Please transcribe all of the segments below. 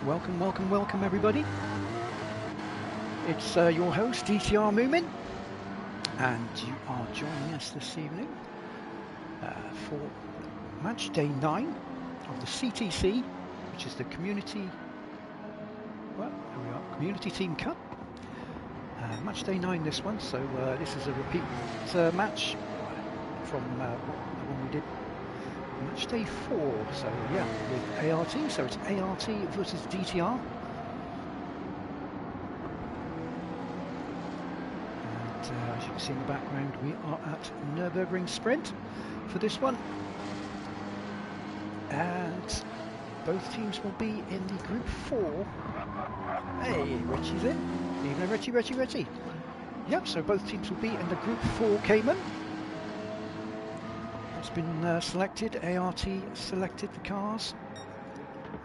Welcome, welcome, welcome everybody. It's your host DTR Moomin, and you are joining us this evening for match day 9 of the CTC, which is the Community Team Cup. Match day 9 this one, so this is a repeat match from the one we did match day 4, so yeah, with ART, so it's ART versus DTR. And as you can see in the background, we are at Nurburgring Sprint for this one. And both teams will be in the Group 4. Hey, Richie's in. Evening, Richie. Yep, so both teams will be in the Group 4 Cayman. It's been selected. ART selected the cars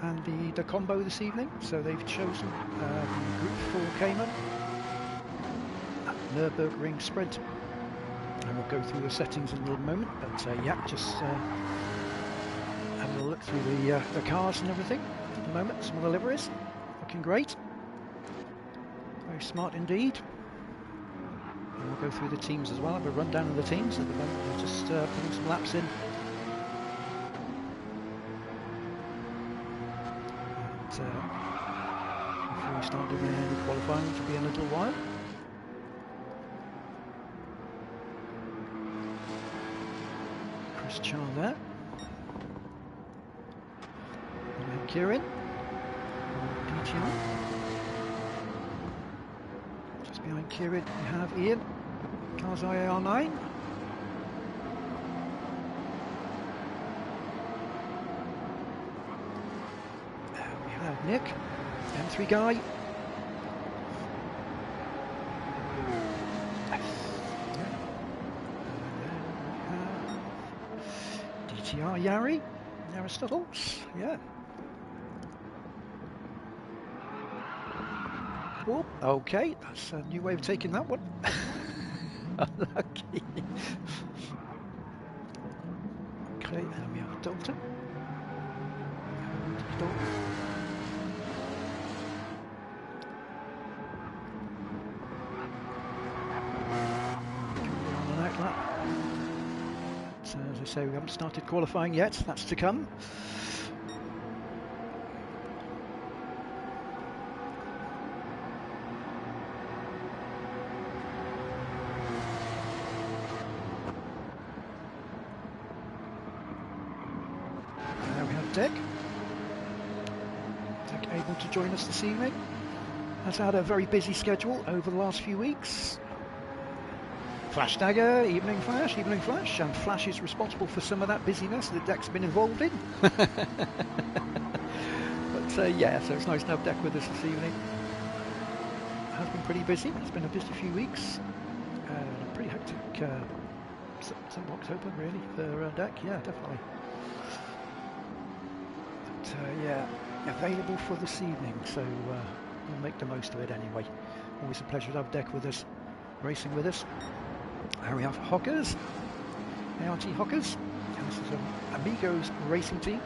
and the combo this evening, so they've chosen Group 4 Cayman at Nurburgring Sprint, and we'll go through the settings in a little moment. But yeah, just having a look through the cars and everything at the moment. Some of the liveries looking great, very smart indeed. And we'll go through the teams as well. Have a rundown of the teams at the moment. We're just putting some laps in. And before we start doing any qualifying, which will be in a little while. Chris Char there. And then Kieran. DTR. Just behind Kieran we have Ian. Cars IAR9. We have Nick, M3 guy. DTR Yari, Aristotle, yeah. Oh, okay, that's a new way of taking that one. Unlucky. Okay, and we have Dalton. On an outlap. So as I say, we haven't started qualifying yet. That's to come. Dick able to join us this evening. Has had a very busy schedule over the last few weeks. Flash Dagger, Evening Flash, and Flash is responsible for some of that busyness that Deck's been involved in. But yeah, so it's nice to have Deck with us this evening. Has been pretty busy. It's been a busy few weeks. A pretty hectic September, October really for Deck. Yeah, definitely. Yeah, available for this evening, so we'll make the most of it anyway. Always a pleasure to have Deck with us, racing with us. There we have Hockers, ART Hockers, and this is Amigos Racing Team.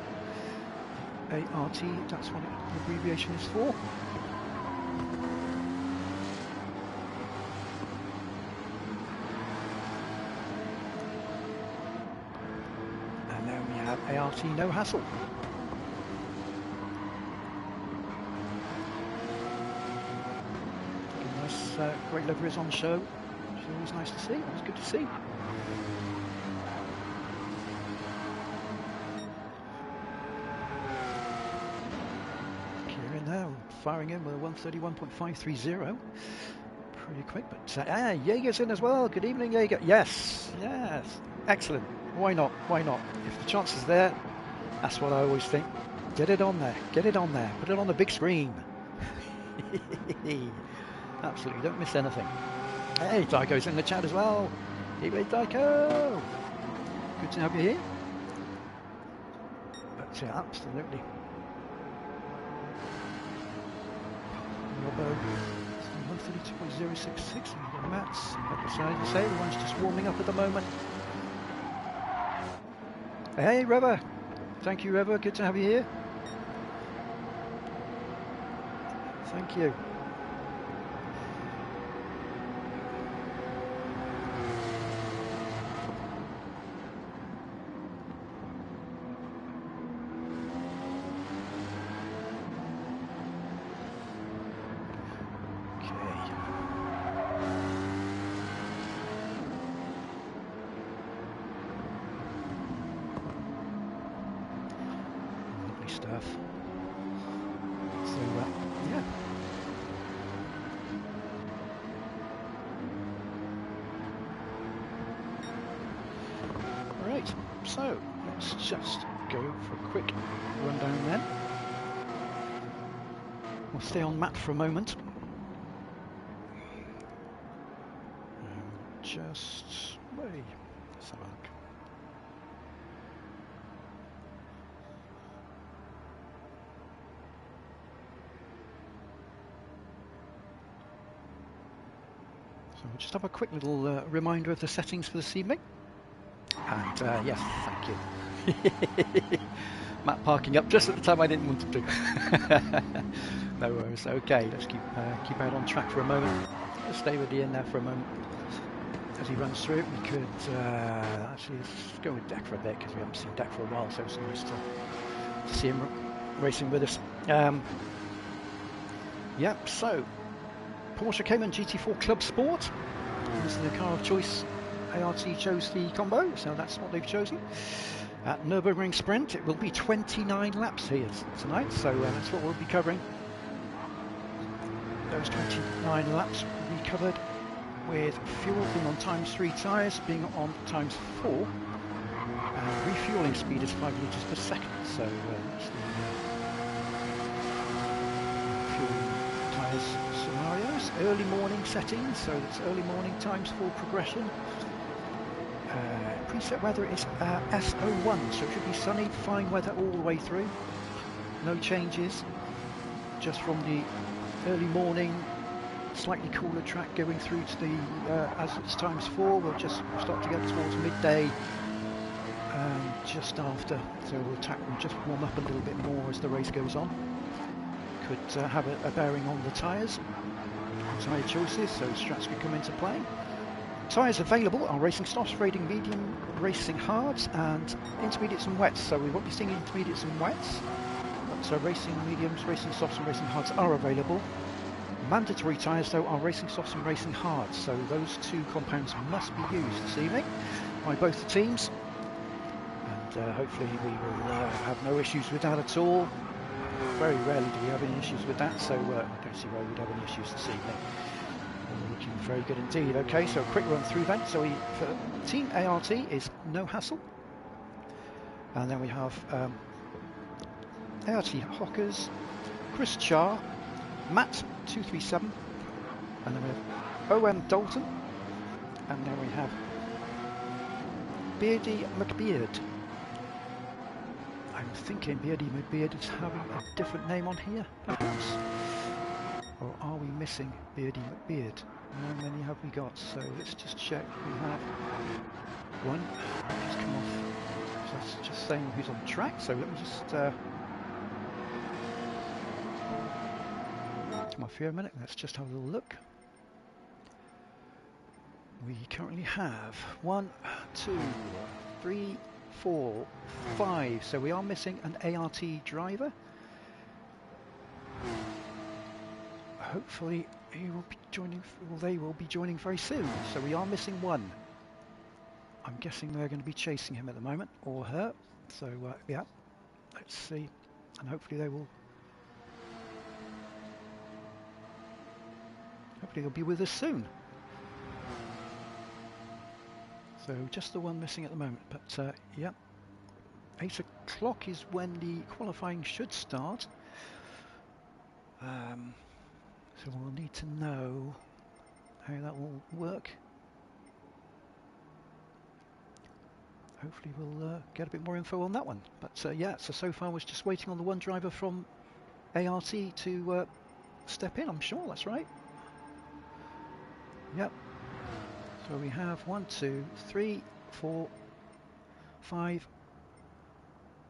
ART, that's what the abbreviation is for. And then we have ART No Hassle. Great liveries on show. It's always nice to see. It's good to see. Kieran now firing in with a 131.530. Pretty quick, but Jaeger's in as well. Good evening, Jaeger. Yes, excellent. Why not? If the chance is there, that's what I always think. Get it on there. Put it on the big screen. Absolutely, don't miss anything. Hey, Tycho's in the chat as well. Evening, Tycho. Good to have you here. But yeah, absolutely. Robio 132.066. We've got Mats. Like I say, everyone's just warming up at the moment. Hey, Reva. Thank you, Reva. Good to have you here. Thank you. Stuff. So yeah. Right, so let's just go for a quick rundown then. We'll stay on Matt for a moment. Just wait. Let's have a look. So we'll just have a quick little reminder of the settings for this evening. And yes, thank you. Matt parking up just at the time I didn't want him to. No worries. Okay, let's keep out on track for a moment. Let's stay with Ian there for a moment. As he runs through, we could actually let's go with Deck for a bit because we haven't seen Deck for a while, so it's nice to see him racing with us. Yep, so Porsche Cayman GT4 Club Sport. This is the car of choice. ART chose the combo, so that's what they've chosen. At Nurburgring Sprint, it will be 29 laps here tonight, so that's what we'll be covering. Those 29 laps will be covered with fuel being on ×3 tyres, being on ×4, and refuelling speed is 5 litres per second, so that's the fuel tyres scenarios. Early morning settings, so it's early morning ×4 progression. Preset weather is SO1, so it should be sunny, fine weather all the way through. No changes, just from the early morning, slightly cooler track going through to the, as it's ×4, we'll just start to get towards midday and just after, so the track will just warm up a little bit more as the race goes on. Could have a bearing on the tyres, tyre choices, so strats could come into play. Tyres available are racing softs, racing medium, racing hards, and intermediates and wets. So we won't be seeing intermediates and wets, but racing mediums, racing softs, and racing hards are available. Mandatory tyres, though, are racing softs and racing hards. So those two compounds must be used this evening by both the teams, and hopefully we will have no issues with that at all. Very rarely do we have any issues with that, so I don't see why we'd have any issues this evening. Looking very good indeed. Okay, so a quick run through then. So for Team ART is no hassle, and then we have ART Hockers, Chris Char, Matt 237, and then we have OM Dalton, and then we have Beardy McBeard. I'm thinking Beardy McBeard is having a different name on here, perhaps. Or are we missing Beardy McBeard? How many have we got? So let's just check. We have one. He's come off. So that's just saying who's on track. So let me just come off here a minute. Let's just have a little look. We currently have 1, 2, 3, 4, 5. So we are missing an ART driver. Hopefully he will be joining, or they will be joining very soon. So we are missing one. I'm guessing they're going to be chasing him at the moment, or her. So yeah, let's see, and hopefully they will. Hopefully they'll be with us soon. So just the one missing at the moment, but yeah, 8 o'clock is when the qualifying should start. So we'll need to know how that will work. Hopefully we'll get a bit more info on that one. But yeah, so far we're just waiting on the one driver from ART to step in, I'm sure that's right. Yep. So we have 1, 2, 3, 4, 5,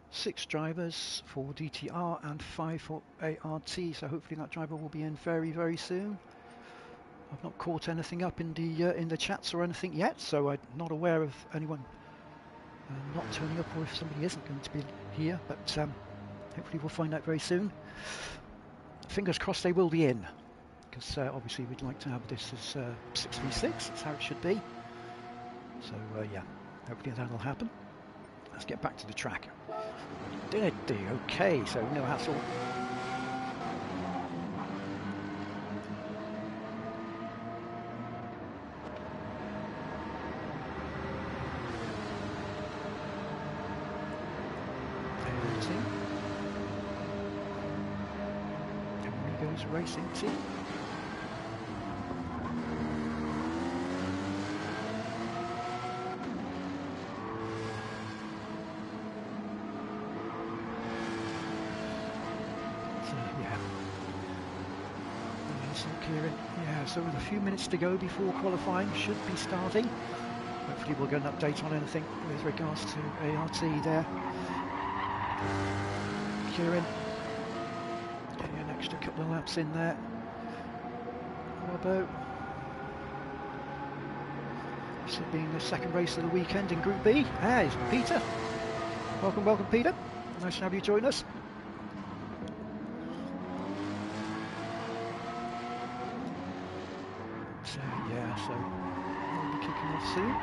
6 drivers for DTR and 5 for ART, so hopefully that driver will be in very, very soon. I've not caught anything up in the chats or anything yet, so I'm not aware of anyone not turning up, or if somebody isn't going to be here, but hopefully we'll find out very soon. Fingers crossed they will be in, because obviously we'd like to have this as 6v6, that's how it should be. So yeah, hopefully that'll happen. Let's get back to the track. Okay, so no hassle. Amigos Racing Team. Yeah, so with a few minutes to go before qualifying should be starting. Hopefully we'll get an update on anything with regards to ART there. Kieran getting an extra couple of laps in there. Robbo. This being the second race of the weekend in Group B. There's Peter. Welcome Peter. Nice to have you join us. So we'll be kicking off soon.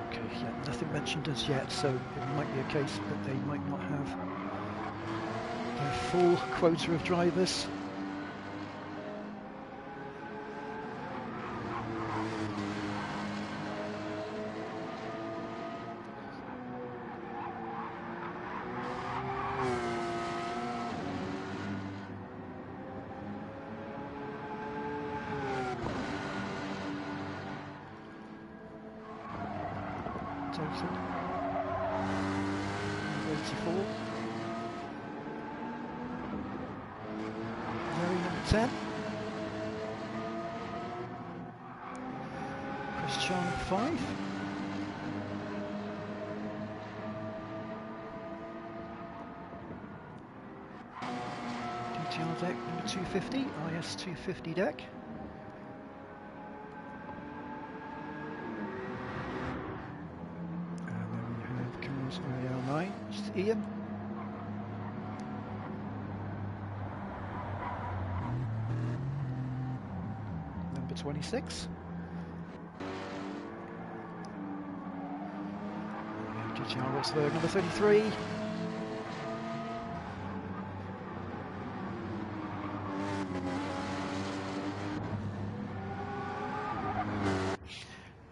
Okay, yeah, nothing mentioned as yet, so it might be a case that they might not have their full quota of drivers. Total 84. Mary number 10. Christian 5. DTR deck number 250, IS 250 deck. IL9, which is Ian. Number 26. DTR Rosberg, number 33.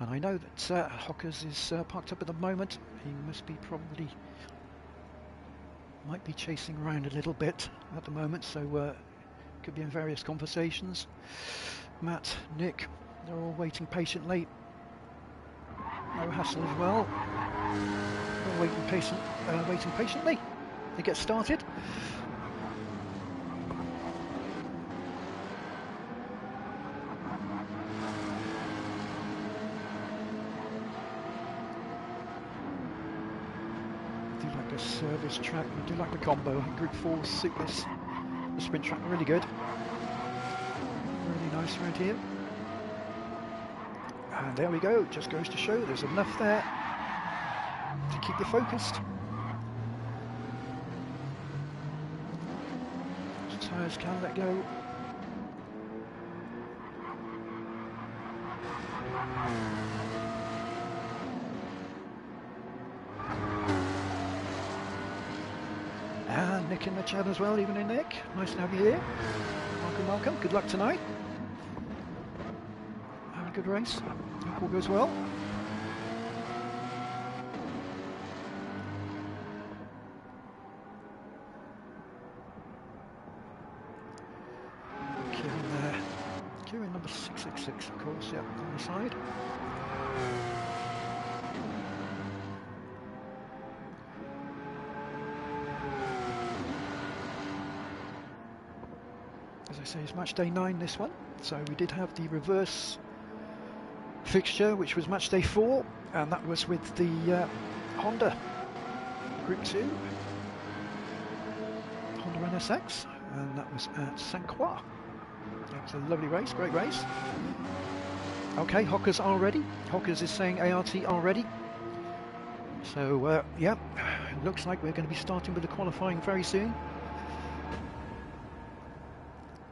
And I know that Hockers is parked up at the moment. He must be might be chasing around a little bit at the moment, so could be in various conversations. Matt, Nick, they're all waiting patiently. No hassle as well. All waiting patiently. They get started. Service track, I do like the combo. Group 4 suit this. The sprint track really good. Really nice around here. And there we go, just goes to show there's enough there to keep you focused. Tyres can let go. And Nick in the chat as well, evening Nick. Nice to have you here. Welcome. Good luck tonight. Have a good race. Hope all goes well. Kieran there. Kieran number 666, of course, yeah, on the side. as I say, it's match day 9 this one. So we did have the reverse fixture, which was match day 4, and that was with the Honda Group 2 Honda NSX, and that was at St. Croix. It was a lovely race, great race. Okay, Hockers are ready. Hockers is saying ART are ready. So yeah, it looks like we're going to be starting with the qualifying very soon.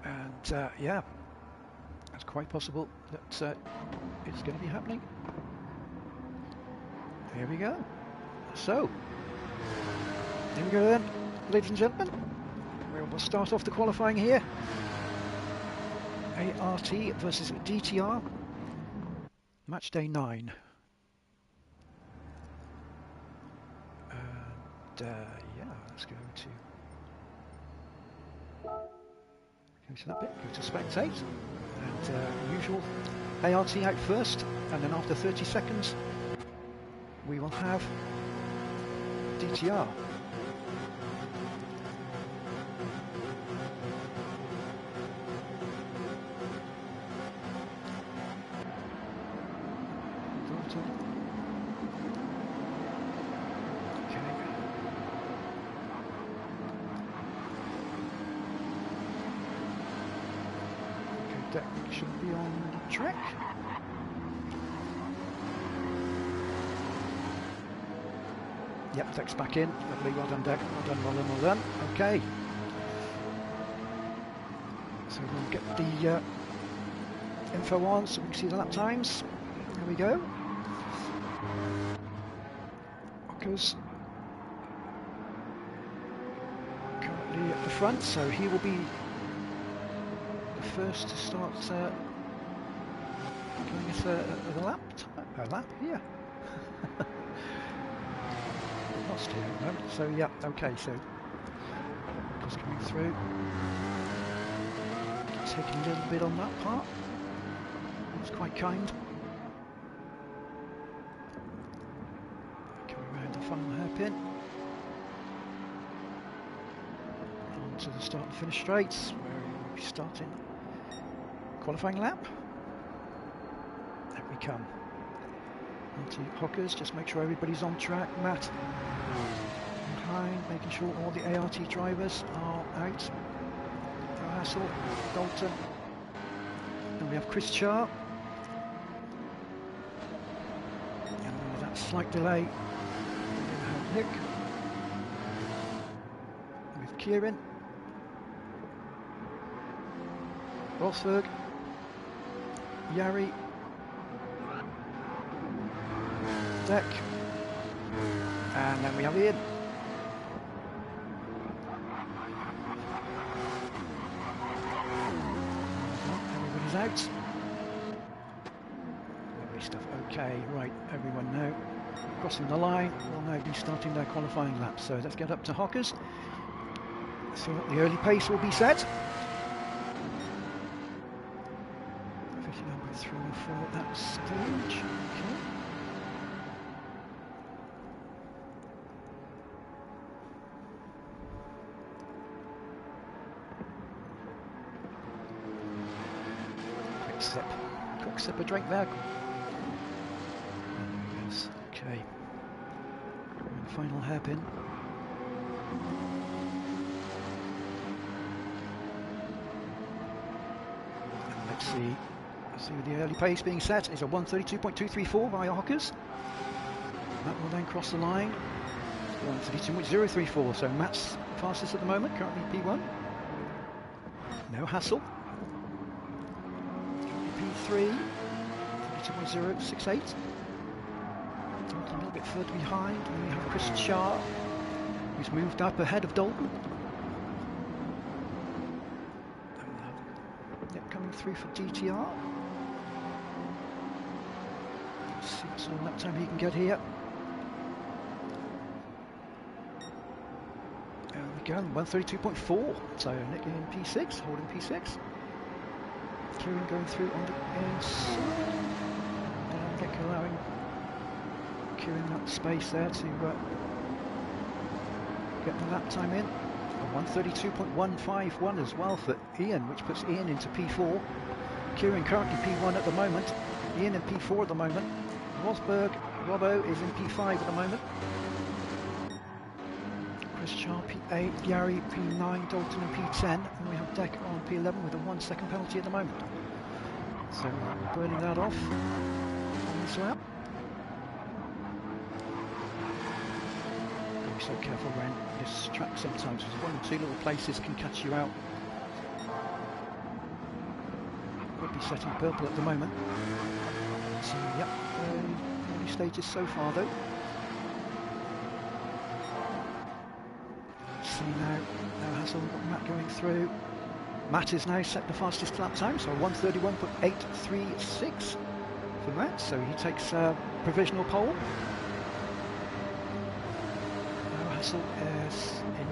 And yeah, it's quite possible that it's going to be happening. Here we go. So, here we go then, ladies and gentlemen. We'll start off the qualifying here. ART versus DTR, match day 9. And yeah, let's go to that bit, go to spectate, and usual ART out first, and then after 30 seconds we will have DTR. Deck should be on the track. Yep, deck's back in. Lovely, well done deck. Well done, well done, well done. Okay. So we'll get the info on so we can see the lap times. There we go. Hockers currently at the front, so he will be first to start giving us a lap here. Lost here at the moment. So yeah, okay, so just coming through, taking a little bit on that part. That's quite kind. Coming around the final hairpin. On to the start and finish straights, where we'll be starting qualifying lap. There we come. Onto Hockers, just make sure everybody's on track. Matt behind, making sure all the ART drivers are out. No hassle. Dalton. And we have Chris Char. And with that slight delay, we're going to have Nick with Kieran. Rosberg. Yari, Deck, and then we have Ian. Everybody's out. Lovely stuff. Okay, right, everyone now crossing the line. We'll now be starting their qualifying lap. So let's get up to Hockers. See what the early pace will be set. 3 or 4 at that stage. Okay. Quick sip of drink there. Yes, okay. Final hairpin. And let's see. See the early pace being set is a 1:32.234 via Hockers. That will then cross the line. 1:32.034. So Matt's fastest at the moment, currently P1. No hassle. P3, 32.068. A little bit further behind. And we have Chris Char, who's moved up ahead of Dalton. Yep, coming through for DTR. See what sort of lap time he can get here. There we go, 1:32.4. So Nick in P6, holding P6. Kieran going through on the inside. Nick allowing Kieran that space there to get the lap time in. 132.151 as well for Ian, which puts Ian into P4. Kieran currently P1 at the moment. Ian in P4 at the moment. Robbo is in P5 at the moment. Chris Char P8, Gary P9, Dalton in P10, and we have Deck on P11 with a 1 second penalty at the moment. So burning that off on this lap. Be so careful around this track sometimes, because one or two little places can catch you out. Could be setting purple at the moment. So yep, early stages so far though. See now, no hassle, we've got Matt going through. Matt is now set the fastest lap time, so 1:31.836 for Matt, so he takes provisional pole. Hassel is in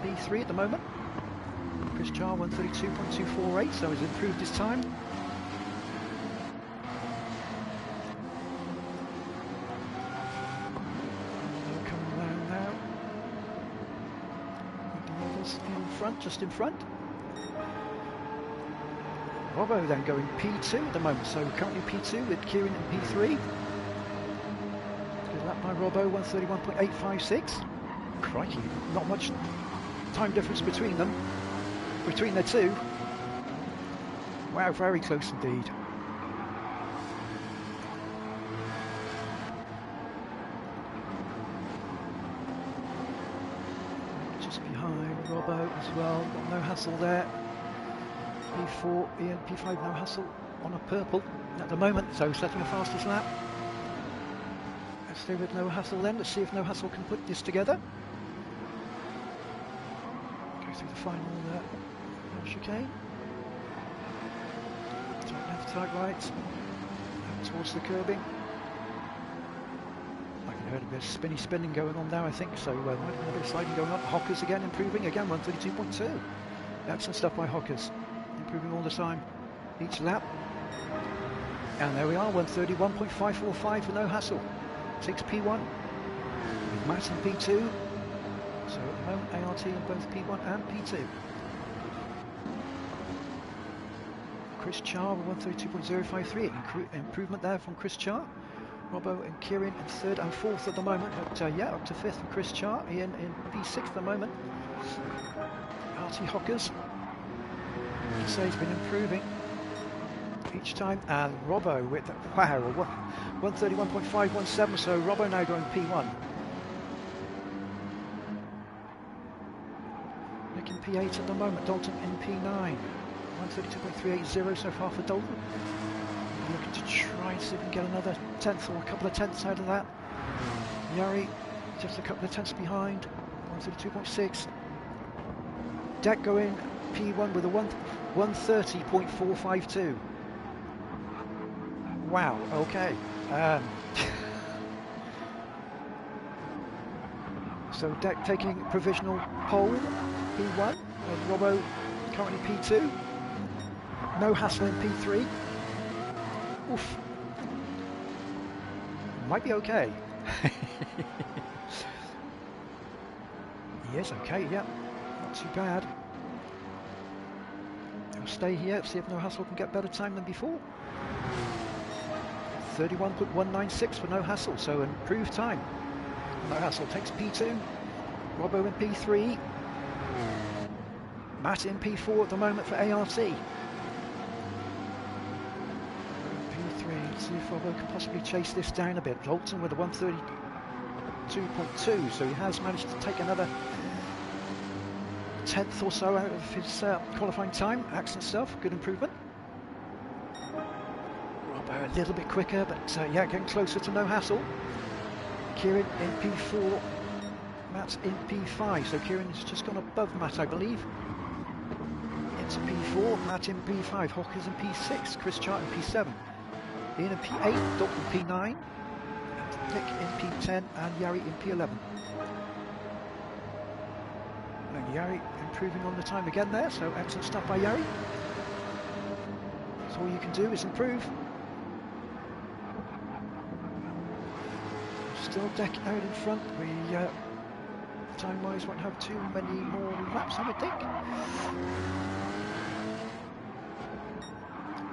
P3 at the moment. Chris Char 1:32.248, so he's improved his time. Coming around now. The others in front, just in front. Robbo then going P2 at the moment, so currently P2 with Kieran in P3. Good lap by Robbo, 1:31.856. Crikey, not much time difference between them, between the two. Wow, very close indeed. Just behind Robbo as well, got no hassle there. P4, Ian, P5, no hassle on a purple at the moment, so setting the fastest lap. Let's stay with no hassle then, let's see if no hassle can put this together. Through the final chicane. Tight left, tight right. Towards the curbing. I can hear a bit of spinning going on now, I think, so might be a bit of sliding going on. Hockers again improving, again 1:32.2. Excellent stuff by Hockers. Improving all the time, each lap. And there we are, 1:31.545 for no hassle. Takes P1 with Matt in P2. So at the moment, ART in both P1 and P2. Chris Char with 1:32.053, improvement there from Chris Char. Robbo and Kieran in third and fourth at the moment, but yeah, up to fifth for Chris Char. Ian in P6 at the moment. ART Hockers, you say, he's been improving each time. And Robbo with, wow, 1:31.517, so Robbo now going P1. In P8 at the moment, Dalton in P9, 1:32.380 so far for Dalton. Looking to try and see if we can get another tenth or a couple of tenths out of that. Yari just a couple of tenths behind, 1:32.6. Deck going P1 with a 1:30.452. Wow, okay. So Deck taking provisional pole. P1, Robbo currently P2, no hassle in P3. Oof, might be okay. Yes, okay, yeah, not too bad. We'll stay here, see if no hassle can get better time than before. 31.196 for no hassle, so an improved time. No hassle takes P2, Robbo in P3. Matt in P4 at the moment for ART. P3, let's see if Robbo can possibly chase this down a bit. Dalton with a 1:32.2, so he has managed to take another tenth or so out of his qualifying time. Excellent stuff, good improvement. Robbo a little bit quicker, but yeah, getting closer to no hassle. Kieran in P4, Matt's in P5, so Kieran's just gone above Matt, I believe. Into P4, Matt in P5, Hockers in P6, Chris Chart in P7, Ian in P8, Dalton P9, Nick in P10, and Yari in P11. And Yari improving on the time again there, so excellent stuff by Yari. So all you can do is improve. Still Deck out in front. We time-wise won't have too many more laps, I would think.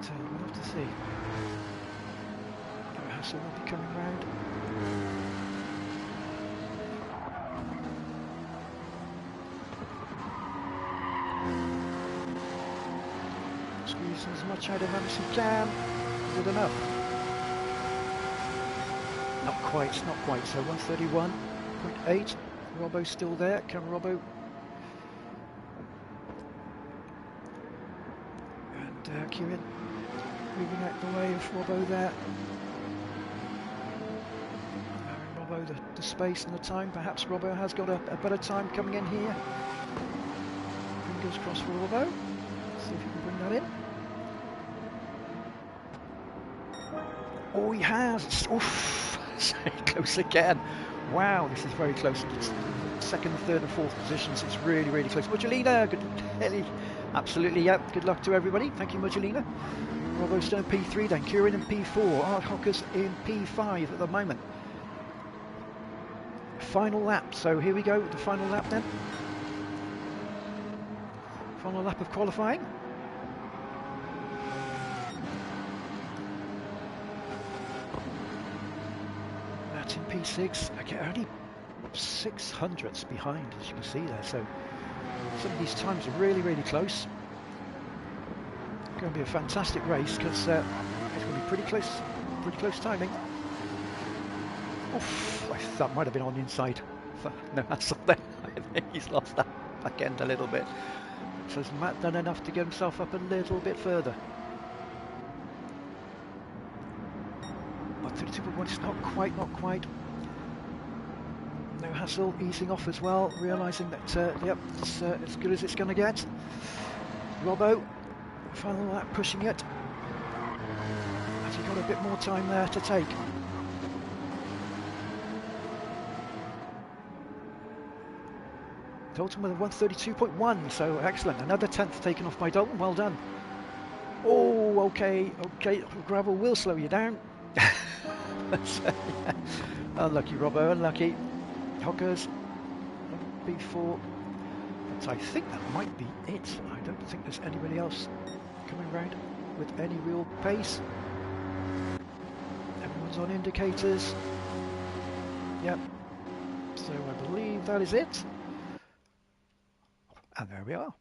So we'll have to see. Hassel will be coming round. Squeeze as much out of him as he can. Good enough. Not quite, so 131.8. Robbo's still there. Can Robbo? And Kieran moving out the way of Robbo there. Robbo the space and the time. Perhaps Robbo has got a better time coming in here. Fingers crossed for Robbo. See if he can bring that in. Oh, he has! Oof! So close again. Wow, this is very close. It's second, third and fourth positions. It's really, really close. Mujolina, good, absolutely, yep. Good luck to everybody. Thank you, Mujolina. Robbo's still in P3 then. Kieran in P4. Art Hockers in P5 at the moment. Final lap. So here we go. The final lap then. Final lap of qualifying. In P6, okay, only 600ths behind, as you can see there. So some of these times are really, really close. It's going to be a fantastic race because it's going to be pretty close timing. Oof, I thought that might have been on the inside. No hassle there. I think he's lost that back end a little bit. So has Matt done enough to get himself up a little bit further? 32.1, it's not quite. No hassle, easing off as well, realising that, yep, it's as good as it's going to get. Robbo, final lap pushing it. Has he got a bit more time there to take? Dalton with a 132.1, so excellent. Another 10th taken off by Dalton, well done. Oh, okay, gravel will slow you down. So, yeah. Unlucky Robbo, unlucky. Hockers, B4. But I think that might be it. I don't think there's anybody else coming around with any real pace. Everyone's on indicators. Yep. So I believe that is it. And there we are.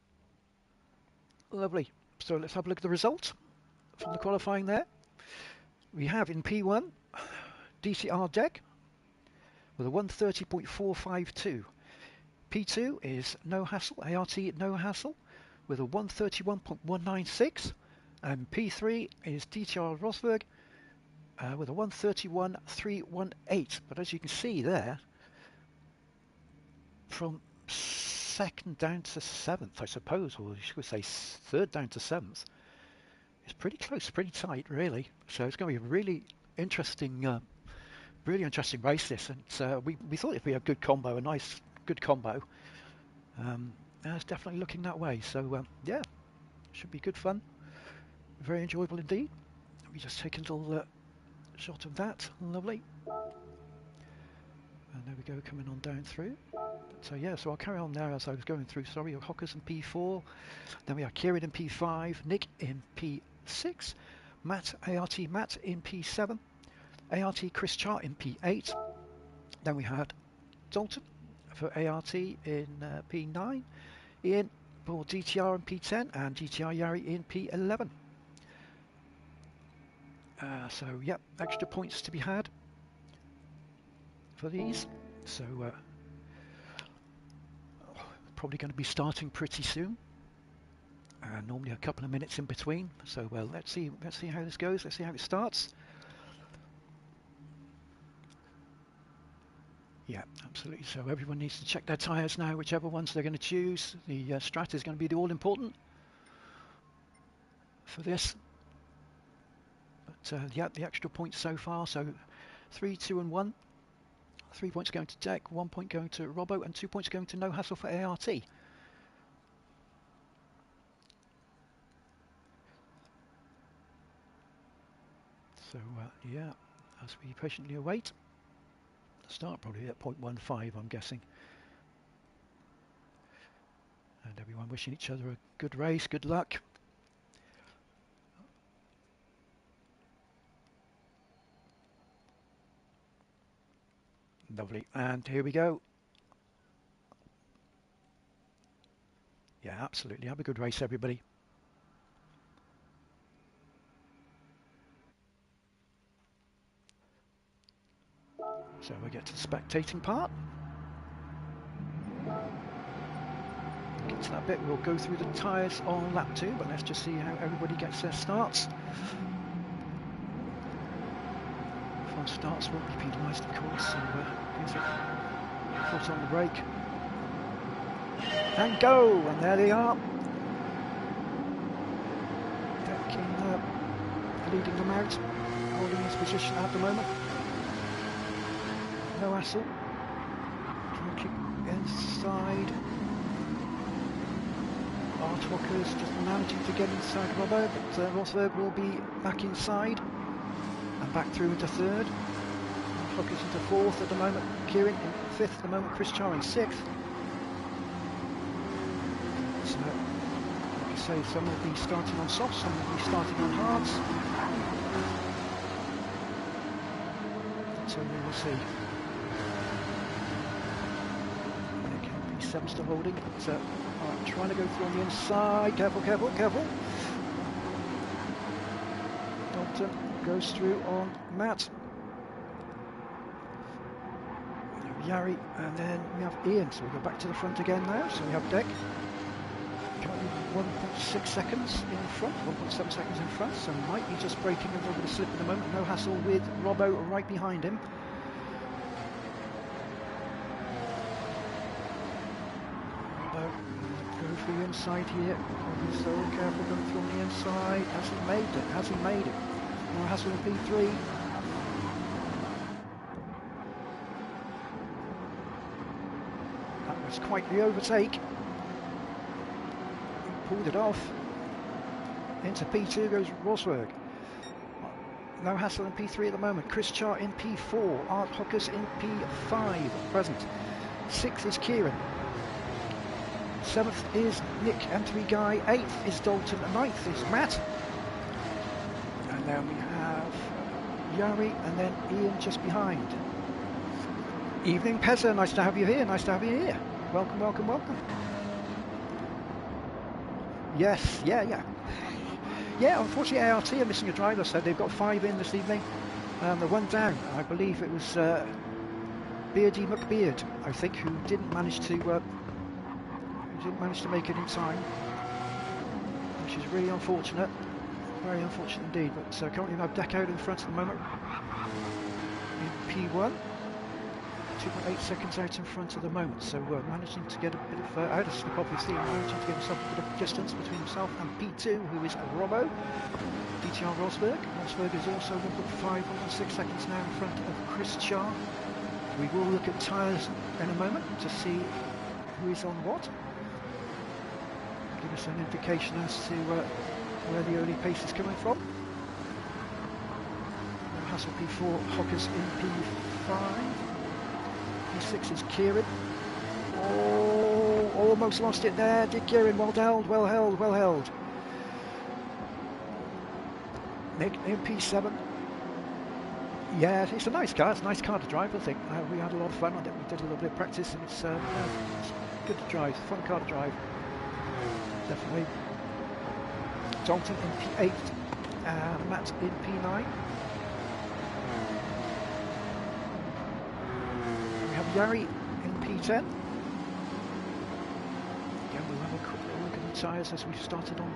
Lovely. So let's have a look at the result from the qualifying there. We have in P1 DTR deck with a 130.452. P2 is No Hassle, ART No Hassle with a 131.196. And P3 is DTR Rosberg with a 131.318. But as you can see there, from second down to seventh, I suppose, or you should say third down to seventh, it's pretty close, pretty tight, really. So it's going to be a really interesting race, this. And we thought it'd be a good combo, a nice, good combo. And it's definitely looking that way. So yeah, should be good fun. Very enjoyable indeed. Let me just take a little shot of that. Lovely. And there we go, coming on down through. So yeah, so I'll carry on now as I was going through. Sorry, Hockers in P4. Then we have Kieran in P5, Nick in P6, Matt, ART Matt in P7, ART Chris Chart in P8. Then we had Dalton for ART in P9, Ian for DTR in P10, and DTR Yari in P11. So yep, extra points to be had for these. So probably going to be starting pretty soon. Normally a couple of minutes in between. So well, let's see how this goes. Let's see how it starts. Yeah, absolutely. So everyone needs to check their tyres now, whichever ones they're going to choose. The Strat is going to be the all-important for this. But yeah, the extra points so far. So 3, 2 and 1. 3 points going to Deck, 1 point going to Robbo, and 2 points going to No Hassle for ART. So yeah, as we patiently await, the start probably at 0.15, I'm guessing. And everyone wishing each other a good race, good luck. Lovely, and here we go. Yeah, absolutely. Have a good race, everybody. So we get to the spectating part. Get to that bit, we'll go through the tyres on lap 2, but let's just see how everybody gets their starts. False starts won't be penalised, of course, so use it. Foot on the brake. And go! And there they are. Decking, leading them out, holding his position at the moment. No hassle. Trying to kick inside. Artwalker's just managing to get inside Robbo, but Rosberg will be back inside and back through into third. Artwalker's into fourth at the moment. Kieran in fifth at the moment. Chris Char in sixth. So, like I say, some will be starting on softs, some will be starting on hards. So we will see. P7 still holding. So, trying to go through on the inside. Careful, careful, careful. Dalton goes through on Matt. Yari, and then we have Ian. So we go back to the front again now. So we have Deck. Currently 1.6 seconds in front, 1.7 seconds in front. So might be just breaking a little bit of slip at the moment. No hassle with Robbo right behind him. Go through the inside here. Be so careful going through on the inside. Has he made it? Has he made it? No hassle with P3. That was quite the overtake. He pulled it off. Into P2 goes Rosberg. No hassle in P3 at the moment. Chris Char in P4. Art Hockers in P5 at present. 6th is Kieran. 7th is Nick, M3 Guy. 8th is Dalton. 9th is Matt. And then we have Yari and then Ian just behind. Evening, Pezza. Nice to have you here. Nice to have you here. Welcome, welcome, welcome. Yes, yeah. Yeah, unfortunately ART are missing a driver, so they've got 5 in this evening. The one down, I believe it was Beardy McBeard, I think, who didn't manage to make it in time, which is really unfortunate, very unfortunate indeed. But currently we have Deck out in front at the moment in P1, 2.8 seconds out in front at the moment, so we're managing to get a bit of out of slip, obviously, managing to get himself a bit of distance between himself and P2, who is Robbo. DTR Rosberg. Rosberg is also 1.5, 1.6 seconds now in front of Chris Char. We will look at tyres in a moment to see who is on what. Give us an indication as to where the early pace is coming from. Hassel P4, Hockers in P5. P6 is Kieran. Oh, almost lost it there. Did Kieran? Well held, well held, well held. Nick in P7. Yeah, it's a nice car. It's a nice car to drive, I think. We had a lot of fun on it. We did a little bit of practice, and it's good to drive. Fun car to drive. Definitely. Dalton in P8. Matt in P9. We have Yari in P10. Again, we'll have a quick look at the tyres as we started on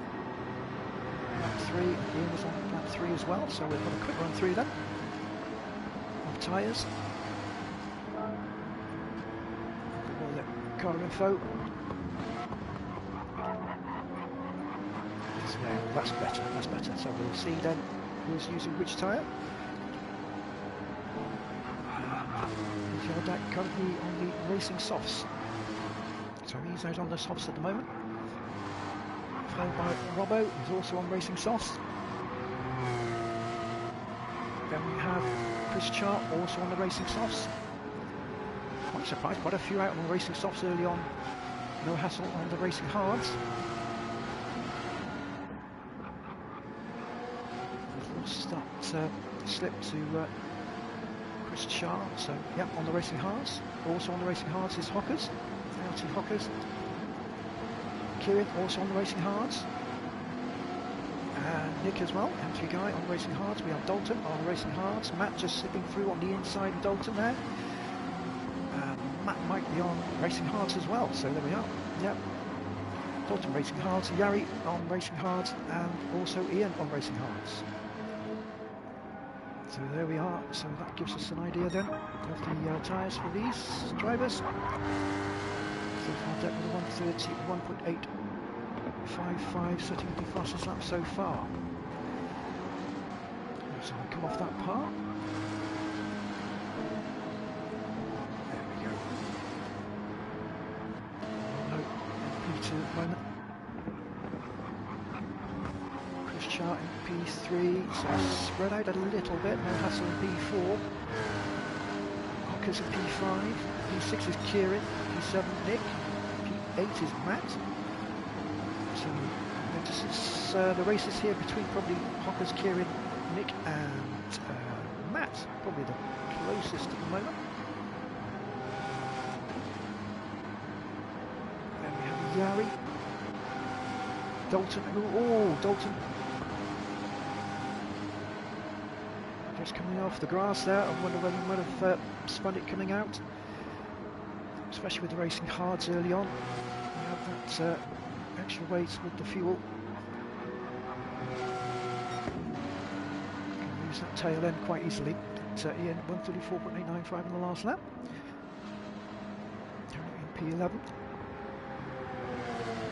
lap 3. Ian was on lap 3 as well, so we'll have a quick run through them. Tyres. All the car info. Yeah, that's better, that's better. So we'll see then who's using which tyre. Jordan currently on the racing softs. So he's out on the softs at the moment. Followed by Robbo, who's also on racing softs. Then we have Chris Char, also on the racing softs. Quite surprised, quite a few out on the racing softs early on No hassle on the racing hards. We've lost that slip to Chris Charr, so yeah, on the racing hards. Also on the racing hards is Hockers, ART Hockers. Kieran also on the racing hards. And Nick as well, M3 guy on the racing hards. We have Dalton on the racing hards. Matt just slipping through on the inside of Dalton there. Matt might be on racing hards as well, so there we are. Yep. Dalton racing hards, Yari on racing hards, and also Ian on racing hards. So there we are. So that gives us an idea then of the tyres for these drivers. So far deck with a 130, 1.855 setting up the fastest lap so far. So we come off that part. There we go. No, P2 at the moment. Chris Charr in P3, so spread out a little bit. No hassle in P4. Hockers in P5. P6 is Kieran. P7 Nick. P8 is Matt. So this is the races here between probably Hockers, Kieran, Nick and Matt, probably the closest at the moment. Then we have Yari, Dalton, Dalton just coming off the grass there. I wonder whether he might have spun it coming out, especially with the racing hards early on. We have that extra weight with the fuel. Can use that tail end quite easily. Ian 134.895 in the last lap. Currently in P11.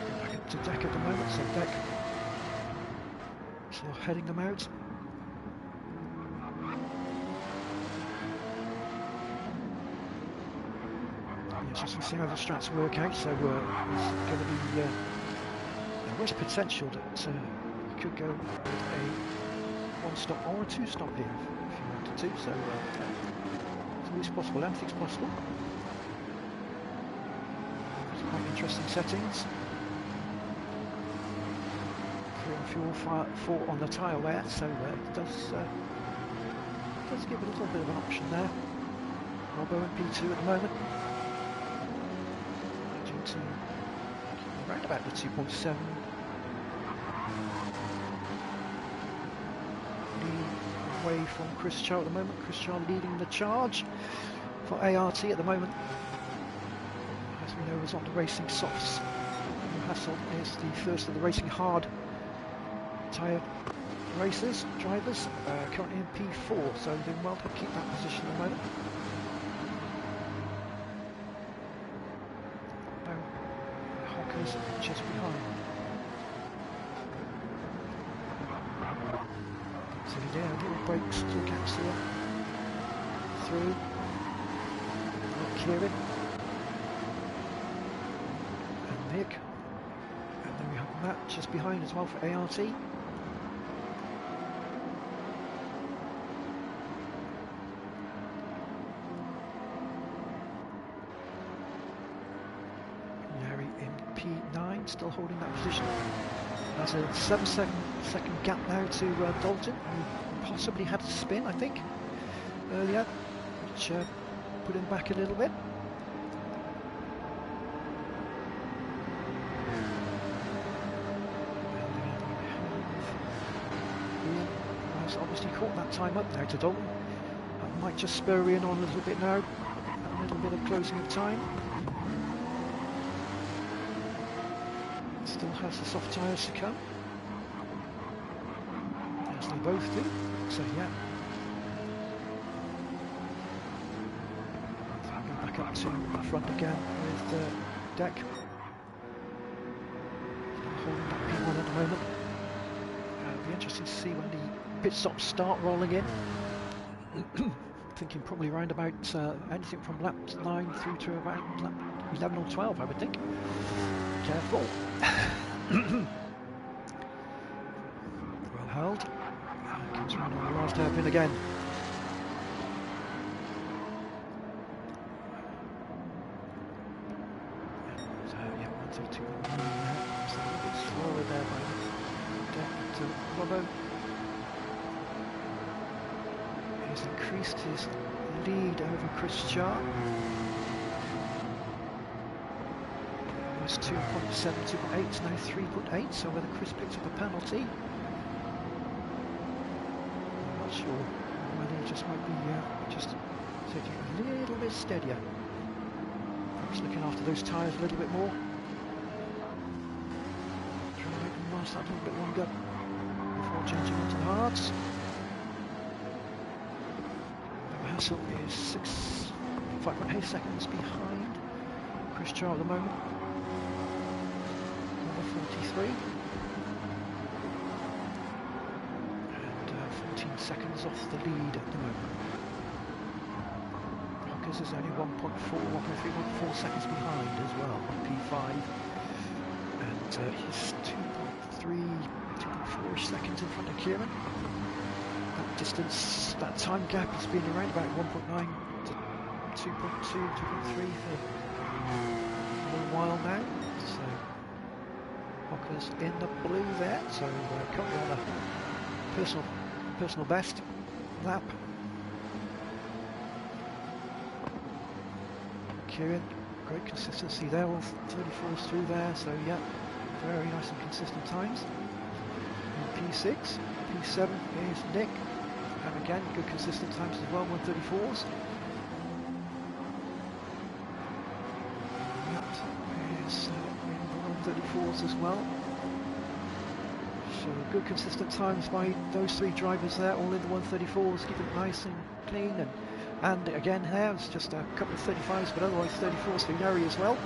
Go back up to deck at the moment, so deck still heading them out. Just to see how the strats work out, so it's going to be there is potential that you could go with a one-stop or a two-stop here if you wanted to, so it's always possible, anything's possible. It's quite interesting settings. 3 on fuel, 4 on the tyre wear, so it does give a little bit of an option there. Robio in P2 at the moment. To around about the 2.7. Away from Chris Charr at the moment. Chris Charr leading the charge for ART at the moment. As we know, is on the racing softs. Hassel is the first of the racing hard tyre drivers, currently in P4, so doing well to keep that position at the moment. Just behind. So yeah, little brakes, little gaps here. Through. Kieran. And Nick. And then we have Matt just behind as well for ART. P9, still holding that position. That's a 7-second gap now to Dalton, who possibly had a spin, I think, earlier, which put him back a little bit. Ian has obviously caught that time up now to Dalton. That might just spur Ian on a little bit now, a little bit of closing of time. Still has the soft tyres to come, as they both do, so yeah. So I'm going back up to the front again with deck. Still holding that P1 at the moment. It'll be interesting to see when the pit stops start rolling in. Thinking probably around about anything from lap 9 through to about lap 11 or 12, I would think. Careful. Well held. Comes around on the last hairpin again. So yeah, 132.9 there. So a little bit slower there by the deck to Robbo. He's increased his lead over Chris Char. It was 2.7, 2.8, now 3.8, so whether Chris picks up a penalty, I'm not sure. Whether he just might be just taking it a little bit steadier. Perhaps looking after those tyres a little bit more. Trying to make them last that a little bit longer before changing onto the hards. Hassel is 5.8 seconds behind Chris Char at the moment. Number 43. And 14 seconds off the lead at the moment. Hockers is only 1.4 seconds behind as well on P5. And he's 2.4 seconds in front of Cayman. That distance, that time gap has been around about 1.9 to 2.2, 2.3 for a little while now. So Hocker's in the blue there, so currently on a personal best lap. Kieran, great consistency there, all 34s through there, so yeah, very nice and consistent times. In P6, P7 is Nick, and again, good consistent times as well, 134s. That is in the 134s as well. So good consistent times by those three drivers there, all in the 134s, keeping it nice and clean. And again, there's just a couple of 35s, but otherwise 34s for Yari as well.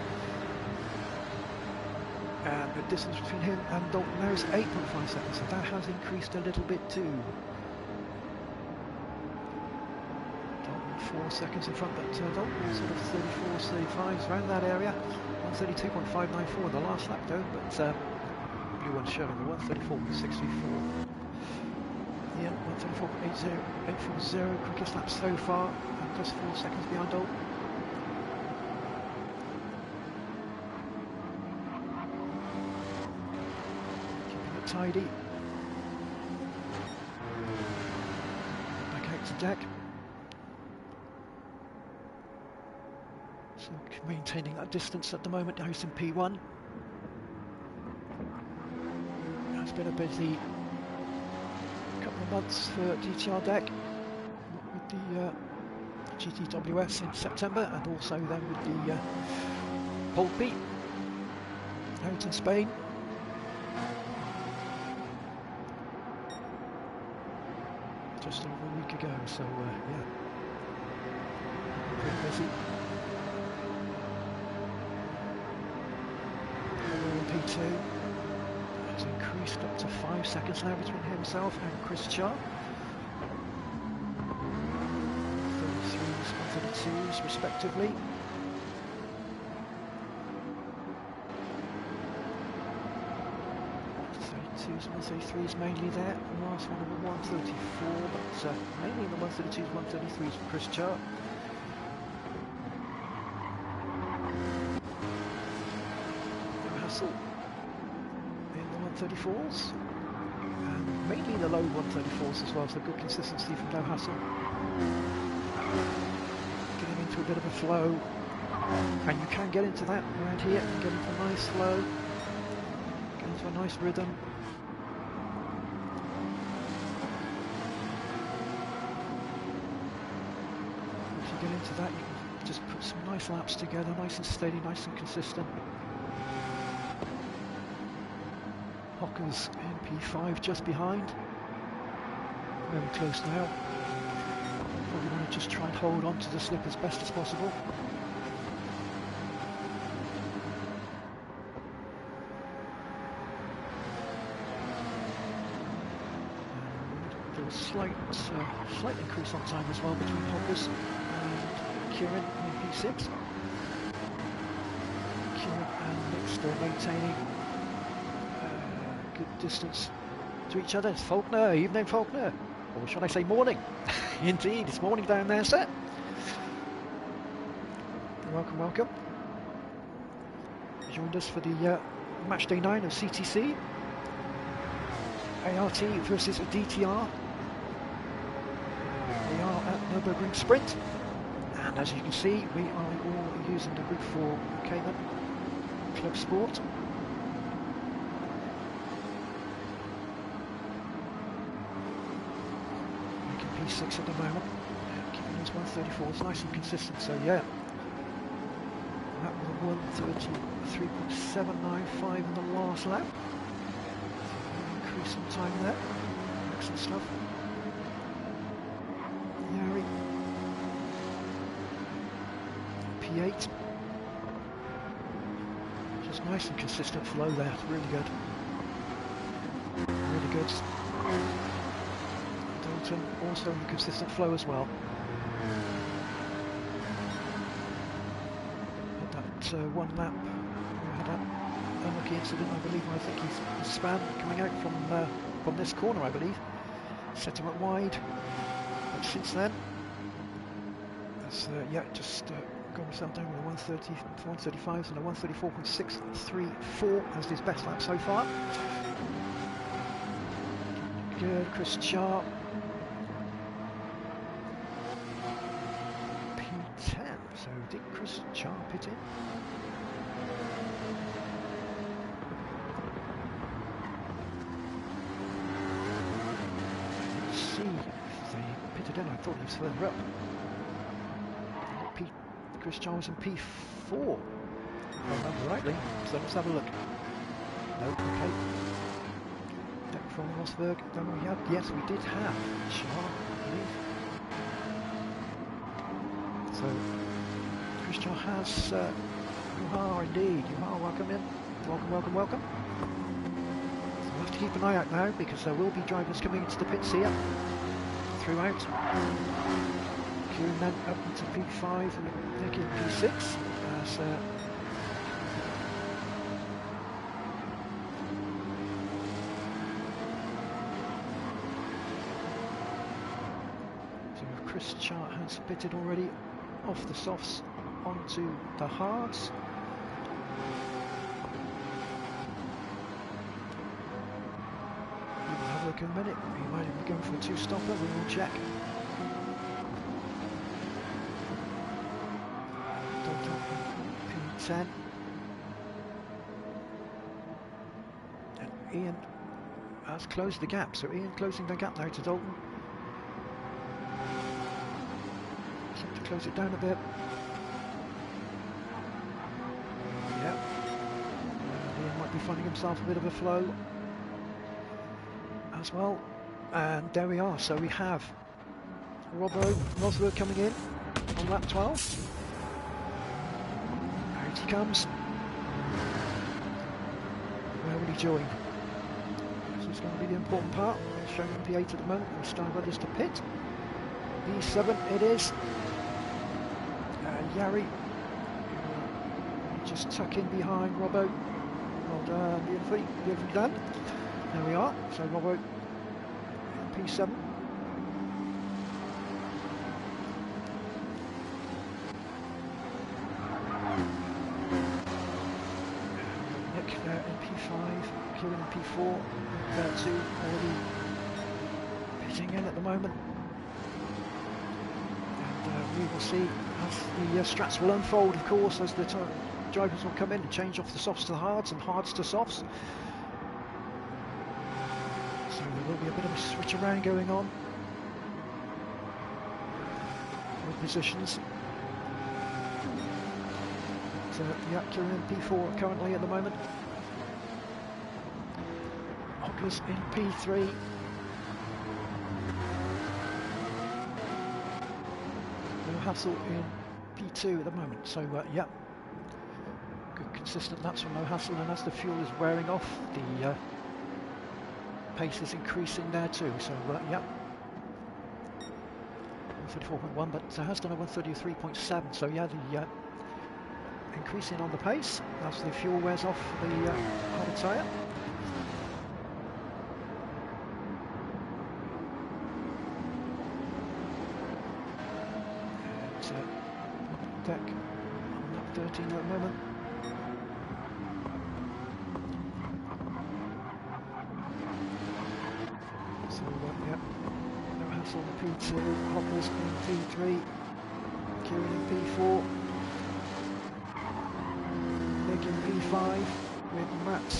And the distance between him and Dalton now is 8.5 seconds, so that has increased a little bit too. Dalton 4 seconds in front, but Dalton sort of 34s, 35s, around that area. 132.594 the last lap though, but blue one showing the 134.64. Yeah, 134.840, quickest lap so far, and just 4 seconds behind Dalton. Keeping it tidy. Back out to deck. So maintaining that distance at the moment, now he's in P1. It's been a busy couple of months for DTR deck with the GTWS in September, and also then with the Pole P out in Spain. Just over a week ago, so yeah, pretty busy. P2 has increased up to 5 seconds now between himself and Chris Char. 33s and 32s respectively. Twos, 133s mainly there. The last one of the 134, but mainly the 132s, 133s for Chris Char. Hassel in the 134s, and mainly the low 134s as well, so good consistency from No Hassel. Getting into a bit of a flow, and you can get into that around here, and get into a nice flow, get into a nice rhythm. Once you get into that, you can just put some nice laps together, nice and steady, nice and consistent. Hocker's in P5 just behind. Very close now. Probably want to just try and hold on to the slip as best as possible. And a slight increase on time as well between Hockers and Kieran in P6. Kieran and Nick still maintaining good distance to each other. It's Faulkner, evening Faulkner, or should I say morning? Indeed, it's morning down there, sir. Welcome, welcome. joined us for the match day 9 of CTC. ART versus DTR. We are at Nurburgring Sprint, and as you can see, we are all using the Group 4 Cayman Club Sport. Making P6 at the moment, keeping his 134s nice and consistent, so yeah. That was a 133.795 in the last lap. Increase some time there. Excellent stuff. Yari. P8. Just nice and consistent flow there. Really good. Really good. Dalton also in the consistent flow as well. One lap, we had an unlucky incident, I believe. I think he's span coming out from this corner, I believe. Set him up wide, but since then, has just got himself down with a 135s and a 134.634 as his best lap so far. Good, Chris Sharp. P10. So did Chris Sharp hit in? Let's see if they pitted in. I thought he was further up. Chris Sharp was in P4. If I remember rightly. So let's have a look. No, okay. Deck from Rosberg. Then we had, yes, we did have Sharp, I believe. So Chris Sharp has, you are indeed, you are welcome in. Welcome, welcome, welcome. So we'll have to keep an eye out now because there will be drivers coming into the pits here throughout. Queuing then up into P5 and Nick in P6 as so Chris Chart has pitted already off the softs onto the hards. We'll have a look in a minute. He might even be going for a two-stopper. We will check. P10. And Ian has closed the gap. So Ian closing the gap now to Dalton. To close it down a bit. Yep. Ian might be finding himself a bit of a flow as well. And there we are. So we have Rosberg coming in on lap 12. Out he comes. Where will he join? This is going to be the important part. Showing on P8 at the moment. We'll start others to pit. P7 it is. Yari just tuck in behind Robbo. Well done, beautifully done. There we are. So Robbo in P7. Nick in P5, Kieran in P4, there too, already pitching in at the moment. We will see as the strats will unfold, of course, as the drivers will come in and change off the softs to the hards and hards to softs. So there will be a bit of a switch around going on with positions. So yeah, Kieran in P4 currently at the moment. Ogler's in P3. Hassel in P2 at the moment, so yeah, good consistent laps from No Hassel, and as the fuel is wearing off, the pace is increasing there too, so yeah, 134.1, but has done a 133.7, so yeah, the increasing on the pace as the fuel wears off the harder tyre. Deck on lap 13 at the moment. Hassel in P2, Hoppers in P3, Kieran in P4, Nick in P5 with Matt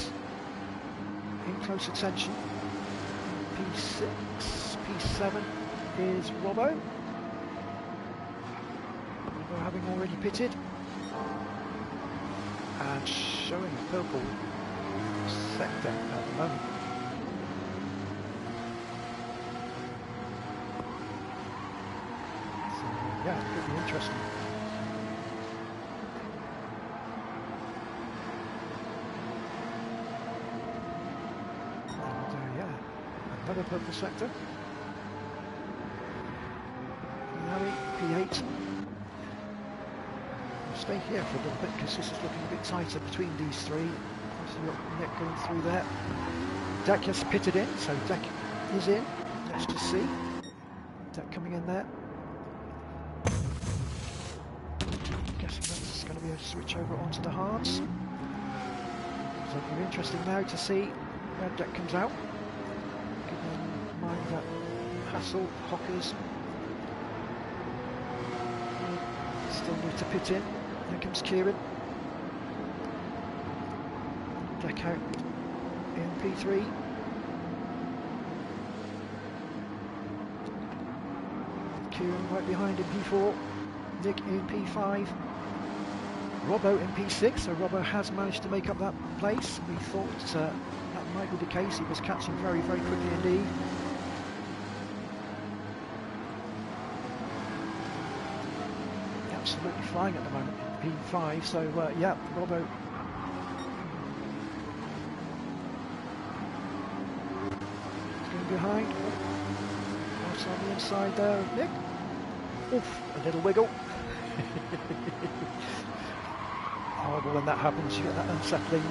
in close attention. P6, P7 is Robbo. Robbo having already pitted and showing a purple sector at the moment. So yeah, it could be interesting. And yeah, another purple sector. P8. We'll stay here for a little bit because this is looking a bit tighter between these three. Obviously got Nick going through there. Deck has pitted in, so Deck is in. Let's just see. Deck coming in there. Guessing that's going to be a switch over onto the hards. So it'll be interesting now to see where Deck comes out. Keep in mind that Hassel, Hockers still need to pit in. Here comes Kieran. Deck out in P3. Kieran right behind in P4. Nick in P5. Robbo in P6. So Robbo has managed to make up that place. We thought that might be the case. He was catching very, very quickly indeed. Absolutely flying at the moment in P5, so yeah, Robbo going behind. What's on the inside there, Nick? Oof, a little wiggle. Horrible when that happens, you get that unsettling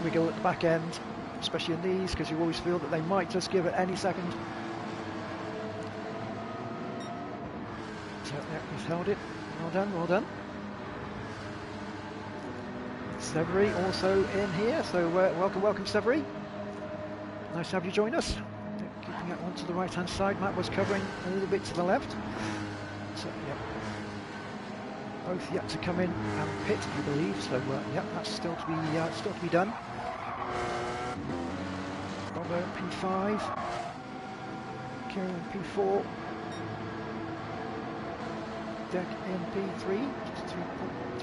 wiggle at the back end, especially in these, because you always feel that they might just give it any second. So yeah, he's held it. Well done, well done. Severy also in here, so welcome Severy. Nice to have you join us. Keeping it onto the right hand side. Matt was covering a little bit to the left. So yeah, both yet to come in and pit, you believe. So yeah, that's still to be done. Robbo P5, Kieran P4. Deck in P3, just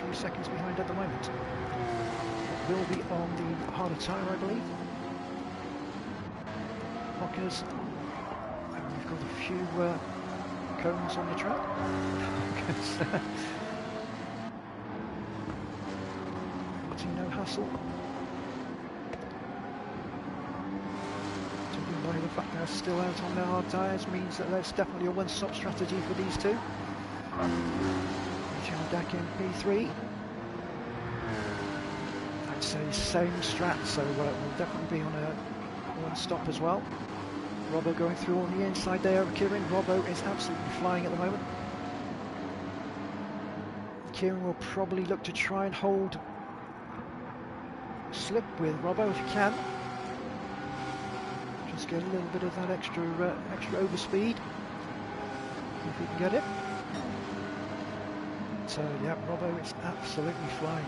3 seconds behind at the moment. It will be on the harder tyre, I believe. Hockers, and we've got a few cones on the track. No hassle. Judging by the fact they're still out on their hard tyres means that there's definitely a one-stop strategy for these two. Deck in P3. I'd say same strat, so we'll definitely be on a one stop as well. Robbo going through on the inside there of Kieran. Robbo is absolutely flying at the moment. Kieran will probably look to try and hold slip with Robbo if he can. Just get a little bit of that extra overspeed. See if we can get it. So yeah, Robbo is absolutely flying.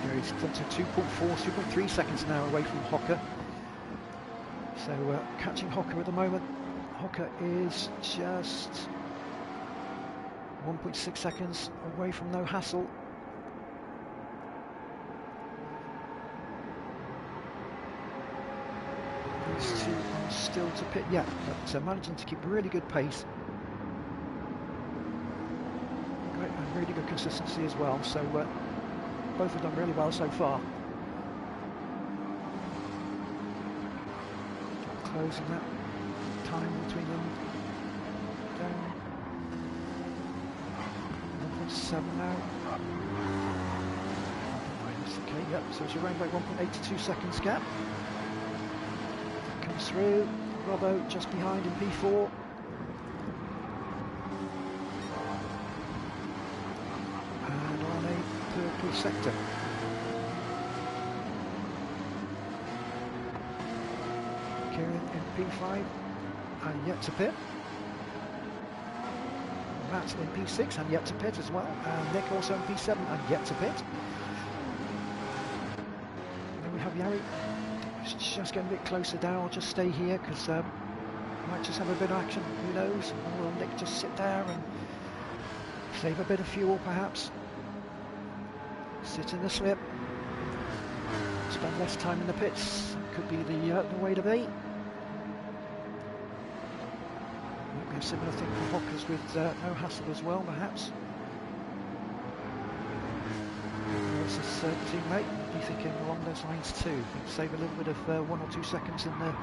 There we go, he's done to 2.4, 2.3 seconds now away from Hocker. So catching Hocker at the moment. Hocker is just 1.6 seconds away from no hassle. These two are still to pit, yeah, but managing to keep really good pace. Great, and really good consistency as well, so both have done really well so far. Closing that time between them down 1.7 now. Okay, yep, so it's around about 1.82 seconds gap. Comes through, Robbo just behind in P4. And on sector. Kieran in P5 and yet to pit. Matt in P6 and yet to pit as well. And Nick also in P7 and yet to pit. And then we have Yari. It's just getting a bit closer down. I'll just stay here because might just have a bit of action. Who knows? Or will Nick just sit there and save a bit of fuel perhaps? Sit in the slip. Spend less time in the pits. Could be the way to be. Might be a similar thing for Hockers with no hassle as well, perhaps. There's his teammate. Be thinking along those lines too. Save a little bit of 1 or 2 seconds in the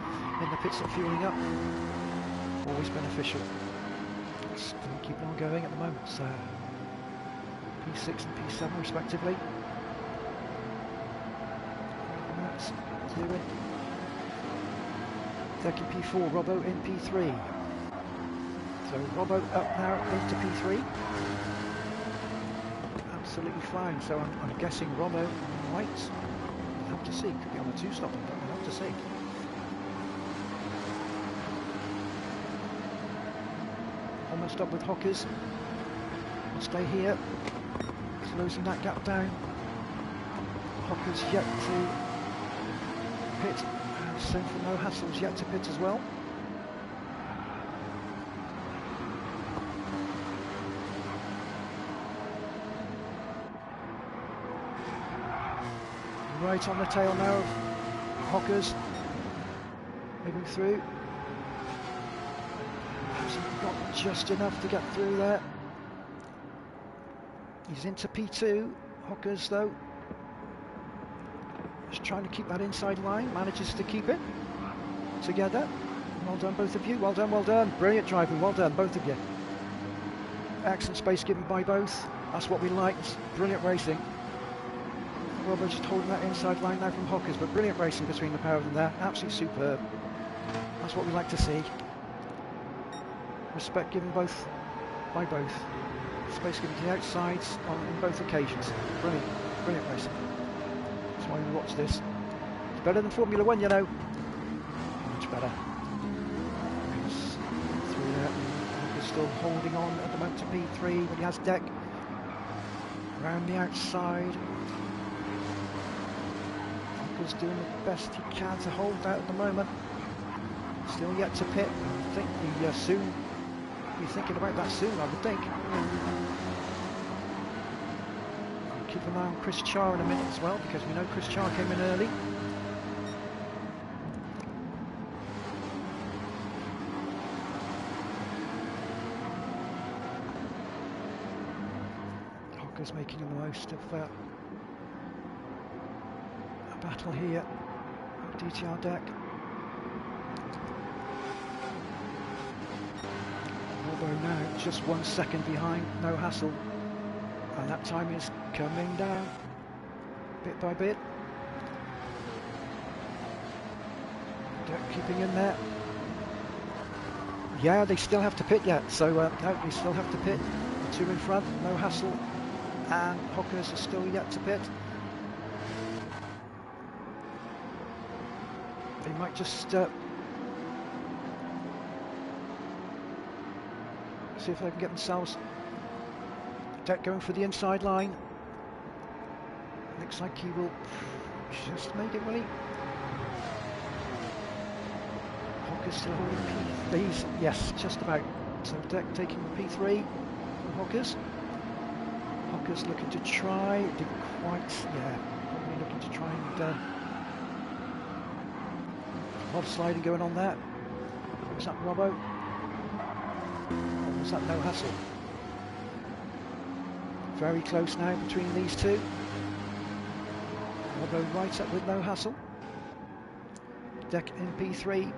pits at fueling up. Always beneficial. Let's keep on going at the moment. So P6 and P7 respectively. That's doing. Deck in P4, Robbo in P3. So Robbo up now into P3. Absolutely fine. So I'm guessing Robbo might. We'll have to see. Could be on a 2-stop, but we'll have to see. Almost up with Hockers. We'll stay here. Closing that gap down. Hockers yet to pit. And same for no hassles yet to pit as well. Right on the tail now of Hockers. Moving through. Got just enough to get through there. He's into P2. Hockers though. Just trying to keep that inside line. Manages to keep it together. Well done both of you. Well done, well done. Brilliant driving. Well done both of you. Excellent space given by both. That's what we liked. Brilliant racing. Robert just holding that inside line now from Hockers, but brilliant racing between the pair of them there. Absolutely superb. That's what we like to see. Respect given both by both. Space given to the outsides in both occasions. Brilliant, brilliant racing. That's why we watch this. It's better than Formula 1, you know. Much better. Through there. He's still holding on at the moment to P3, but he has deck around the outside. Hockers doing the best he can to hold that at the moment. Still yet to pit. I think we soon be thinking about that soon, I would think. Keep an eye on Chris Charr in a minute as well, because we know Chris Charr came in early. Hockers making the most of a battle here. DTR deck. Now just 1 second behind, no hassle, and that time is coming down bit by bit. Keeping in there. Yeah, they still have to pit yet, so no, they still have to pit. 2 in front, no hassle, and Hockers are still yet to pit. They might just see if they can get themselves deck going for the inside line. Looks like he will just make it, will he? Hockers still holding P3. Yes, just about. So deck taking P3 from Hockers. Hockers looking to try, didn't quite, yeah, probably looking to try and a lot of sliding going on there. Was that Robbo? Was that no hassle? Very close now between these two. Robbo right up with no hassle. Deck in P3.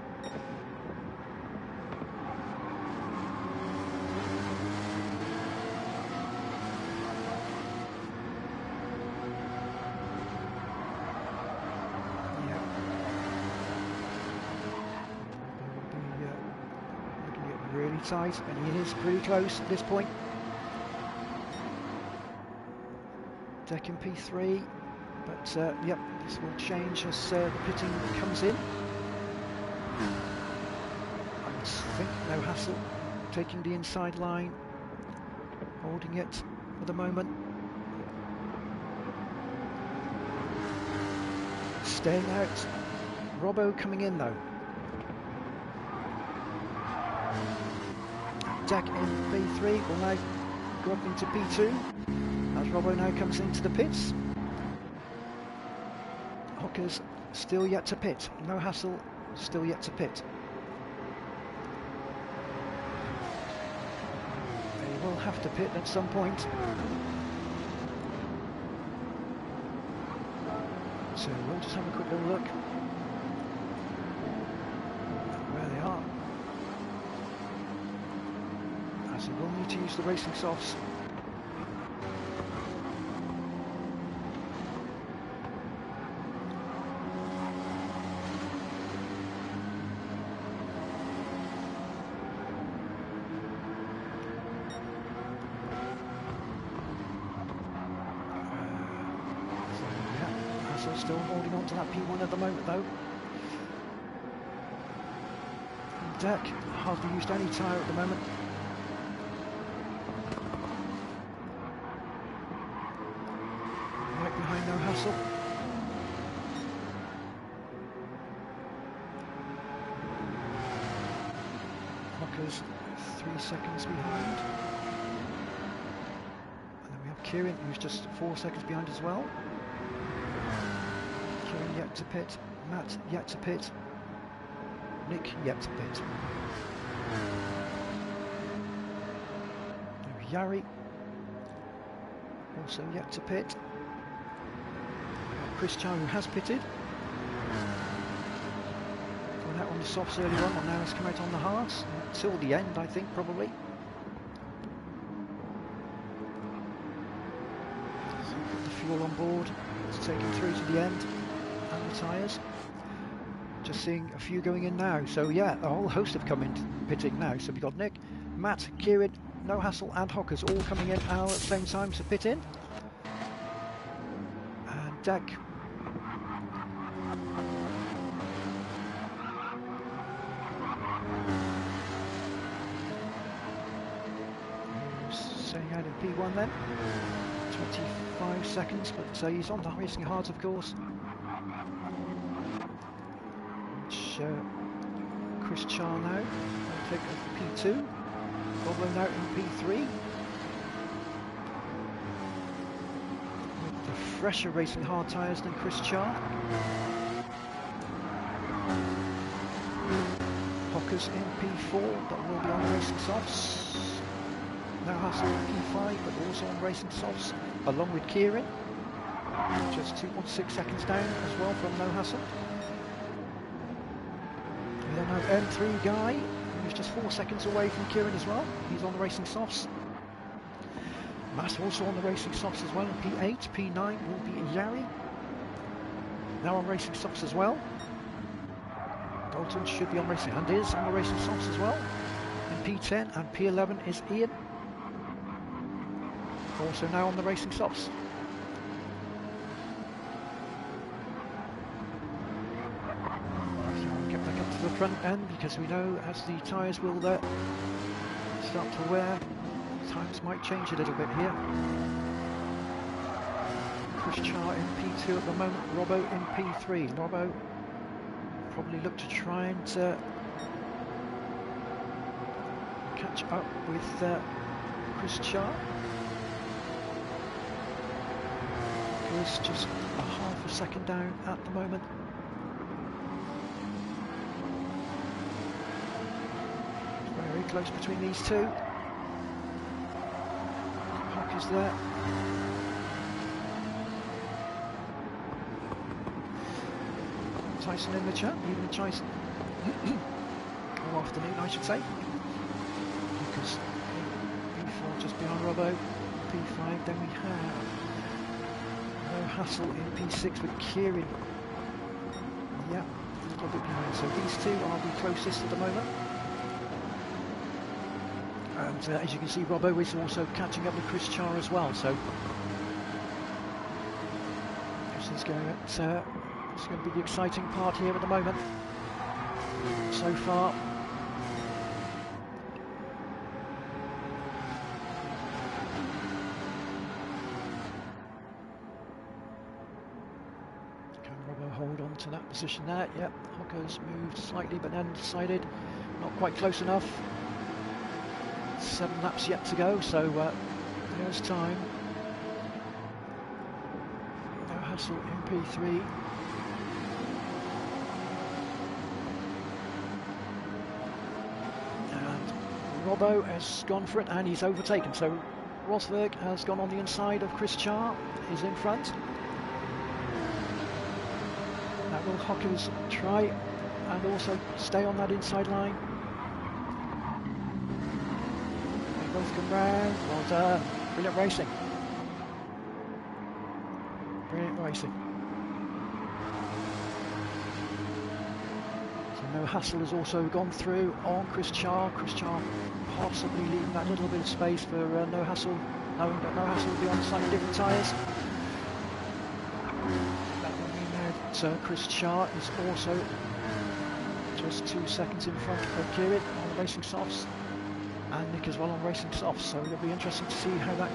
Tight, and he is pretty close at this point. Deck in P3, but yep, this will change as the pitting comes in. I think No Hassle taking the inside line, holding it for the moment. Staying out. Robbo coming in though. Deck in P3 will now go up into P2 as Robbo now comes into the pits. Hockers still yet to pit. No Hassle still yet to pit. They will have to pit at some point. So we'll just have a quick little look where they are. As they will need to use the racing softs. Still holding on to that P1 at the moment though. Deck hardly used any tyre at the moment. Right behind No Hassle. Hockers 3 seconds behind. And then we have Kieran who's just 4 seconds behind as well. Yet to pit, Matt yet to pit, Nick yet to pit. Yari also yet to pit. Chris Chow who has pitted. Going out on the softs early on and now has come out on the hards until the end, I think, probably. So put the fuel on board, it's taken through to the end. And the tyres. Just seeing a few going in now. So yeah, a whole host have come in pitting now. So we've got Nick, Matt, Kieran, No Hassle and Hockers all coming in at the same time to pit in. And Deck. Staying out in P1 then. 25 seconds, but he's on the racing hards of course. Chris Char now will take a P2, Roblo now in P3 with the fresher racing hard tyres than Chris Char. Hockers in P4 but will be on racing softs. No Hassle in P5 but also on racing softs along with Kieran, just 2.6 seconds down as well from No Hassle. We then have M3 Guy, who's just 4 seconds away from Kieran as well. He's on the racing softs. Matt also on the racing softs as well in P8. P9 will be Yari. Now on racing softs as well. Dalton should be on racing and is on the racing softs as well. In P10 and P11 is Ian. Also now on the racing softs. The front end because we know as the tyres will start to wear, times might change a little bit here. Chris Char in P2 at the moment, Robbo in P3. Robbo probably look to try and catch up with Chris Char. Chris just a half a second down at the moment. Very close between these two. Hock is there. Tyson in the chat, evening Tyson. Or afternoon I should say. Hockers P4 just behind Robbo. P5 then we have No Hassle in P6 with Kieran. Yeah, a little bit behind. So these two are the closest at the moment. And as you can see, Robbo is also catching up with Chris Char as well. So is going at, it's going to be the exciting part here at the moment. So far. Can Robbo hold on to that position there? Yep, Hocker's moved slightly but then decided not quite close enough. 7 laps yet to go, so there's time. No hassle in P3. Robbo has gone for it and he's overtaken, so Rosberg has gone on the inside of Chris Charr, is in front. Now will Hockers try and also stay on that inside line? They both come round. Well done. Brilliant racing. Brilliant racing. No Hassel has also gone through on Chris Charr. Chris Charr possibly leaving that little bit of space for No Hassel, knowing that No Hassel will be on slightly different tyres. That will mean now that Chris Charr is also just 2 seconds in front of Kieran on the racing softs, and Nick as well on racing softs, so it'll be interesting to see how that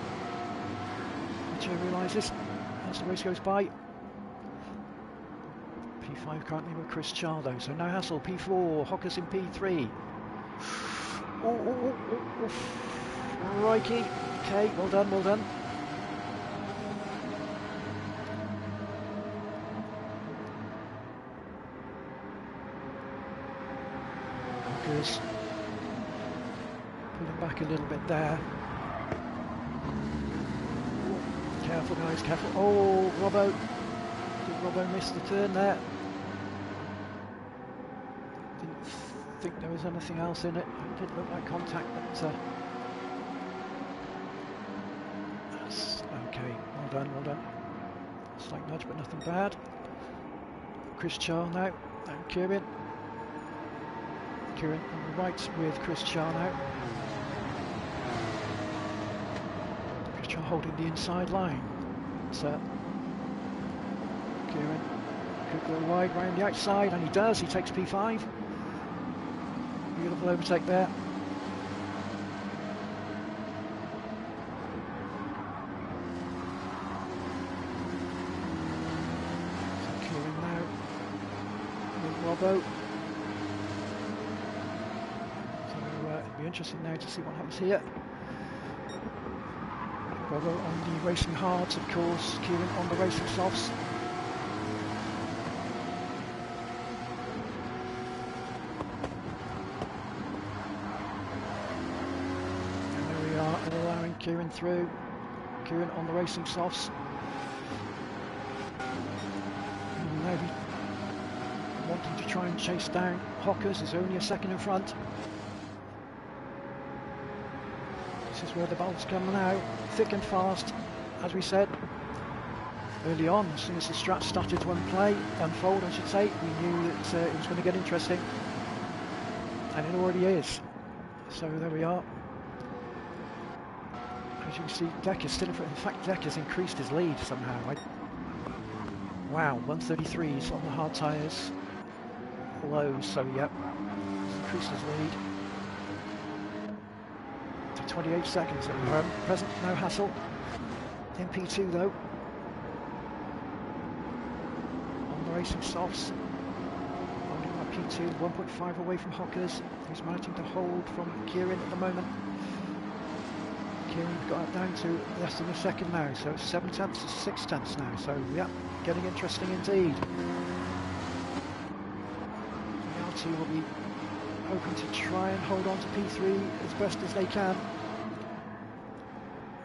materialises as the race goes by. P5 currently with Chris Charr though, so No Hassel, P4, Hockers in P3. Oh, crikey. Okay, well done, well done. Hockers pulling back a little bit there. Careful guys, careful. Oh, Robbo. Did Robbo miss the turn there? Think there was anything else in it. It did look like contact, but that's okay. Well done, well done. Slight nudge, but nothing bad. Chris Charr now, and Kieran. Kieran on the right with Chris Charr now. Chris Charr holding the inside line. So Kieran could go wide round the outside, and he does. He takes P5. Beautiful overtake there. So Kieran now with Robbo. So it'll be interesting now to see what happens here. Robbo on the racing hards, of course. Kieran on the racing softs. Kieran through, Kieran on the racing softs. Maybe wanting to try and chase down Hockers, is only a second in front. This is where the bolts come now, thick and fast, as we said early on. As soon as the strat started to unfold, I should say, we knew that it was going to get interesting, and it already is. So there we are. As you can see, Deck is still in front. In fact, Deck has increased his lead somehow. Wow, 133s on the hard tyres. Low, so yep, he's increased his lead to 28 seconds at the present. No Hassel in P2 though. On the racing softs, holding up P2, 1.5 away from Hockers, who's managing to hold from Kieran at the moment. Kieran got it down to less than a second now, so 7 tenths to 6 tenths now, so yeah, getting interesting indeed. The RT will be hoping to try and hold on to P3 as best as they can.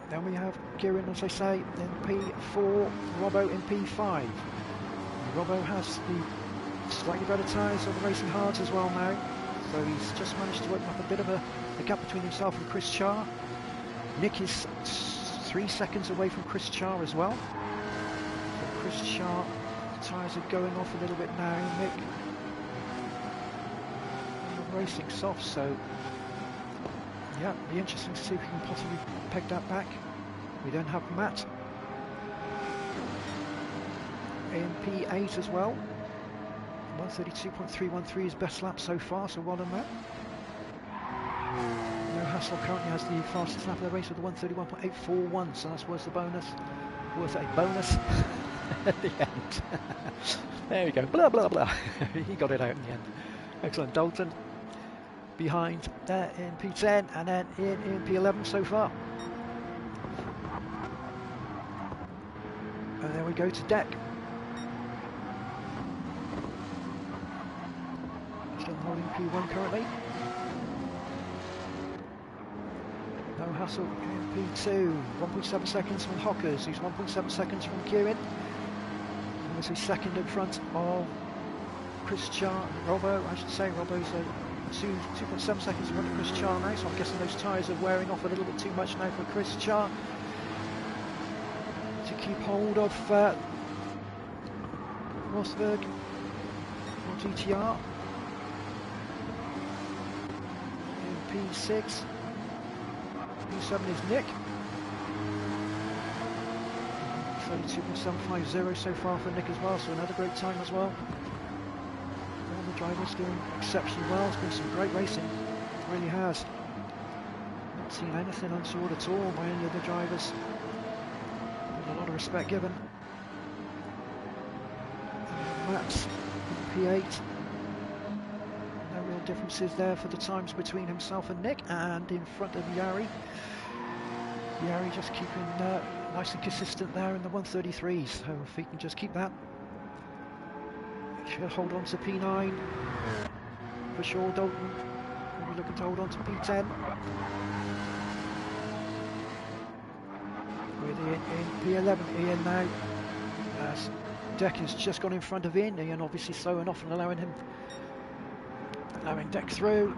Then we have Kieran, as I say, in P4, Robbo in P5. Robbo has the slightly better tyres on the racing hards as well now, so he's just managed to open up a bit of a gap between himself and Chris Charr. Nick is 3 seconds away from Chris Charr as well. So Chris Charr, the tyres are going off a little bit now. Nick on the racing soft, so yeah, it'll be interesting to see if we can possibly peg that back. We then have Matt in P8 as well. 132.313 is best lap so far, so well done there. No Hassel currently has the fastest lap of the race with a 131.841, so that's worth the bonus. Worth a bonus at the end. There we go, blah blah blah. He got it out in the end. Excellent. Dalton behind there in P10 and then in P11 so far. And then we go to deck. Still holding P1 currently. No Hassel in P2. 1.7 seconds from Hockers, who's 1.7 seconds from Kieran. Obviously second in front of Chris Char, Robbo, I should say. Robbo's 2.7 seconds in front of Chris Char now, so I'm guessing those tyres are wearing off a little bit too much now for Chris Char to keep hold of Rosberg or DTR. In P6, P7 is Nick. 32.750 so far for Nick as well, so another great time as well. All the drivers doing exceptionally well. It's been some great racing, it really has. Not seen anything untoward at all by any of the drivers. There's a lot of respect given. Max P8. No real differences there for the times between himself and Nick, and in front of Yari. Yari just keeping nice and consistent there in the 133s, so if he can just keep that, he should hold on to P9 for sure. Dalton will be looking to hold on to P10 with Ian in P11. Ian now, as Deck has just gone in front of Ian. Ian obviously slowing off and allowing Deck through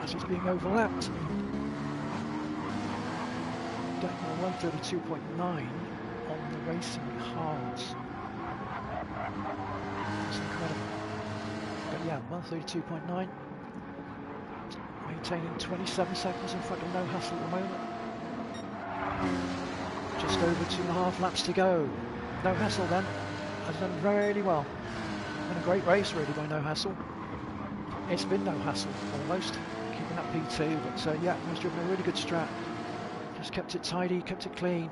as he's being overlapped. Deck 132.9 on the racing hards. That's incredible. But yeah, 132.9. Maintaining 27 seconds in front of No Hassel at the moment. Just over 2.5 laps to go. No Hassel then has done really well. Been a great race really by No Hassel. It's been No Hassel almost, keeping that P2, but yeah, has driven a really good strat. Just kept it tidy, kept it clean.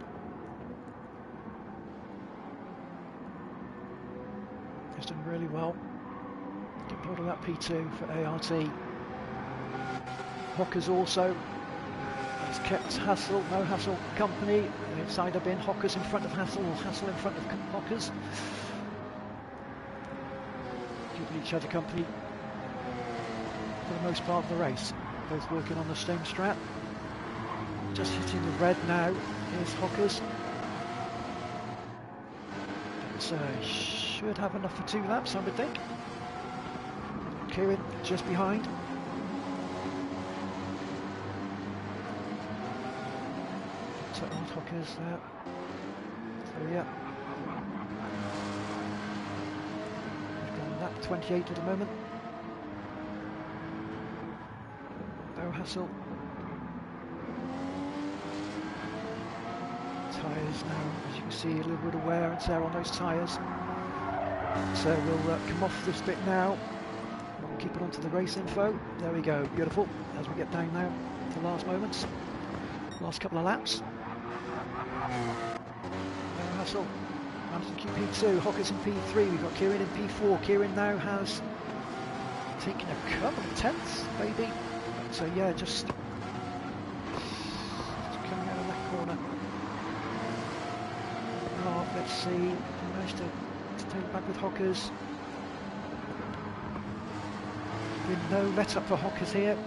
He's done really well. Kept hold of that P2 for ART. Hockers also has kept Hassel, No Hassel company. It's either been Hockers in front of Hassel or Hassel in front of Hockers. Keeping each other company for the most part of the race. Both working on the same strat. Just hitting the red now is Hockers. But should have enough for 2 laps, I would think. Kieran just behind. So old Hockers there. So yeah. We've got lap 28 at the moment. No Hassel. Tyres now, as you can see, a little bit of wear and tear on those tyres. So we'll come off this bit now. We'll keep it onto the race info. There we go, beautiful. As we get down now to the last moments, last couple of laps. No Hassel managed to keep P2. Hockers in P3. We've got Kieran in P4. Kieran now has taken a couple of tenths, maybe. So yeah, just coming out of that corner. Let's see, managed to take it back with Hockers. Been no let up for Hockers here.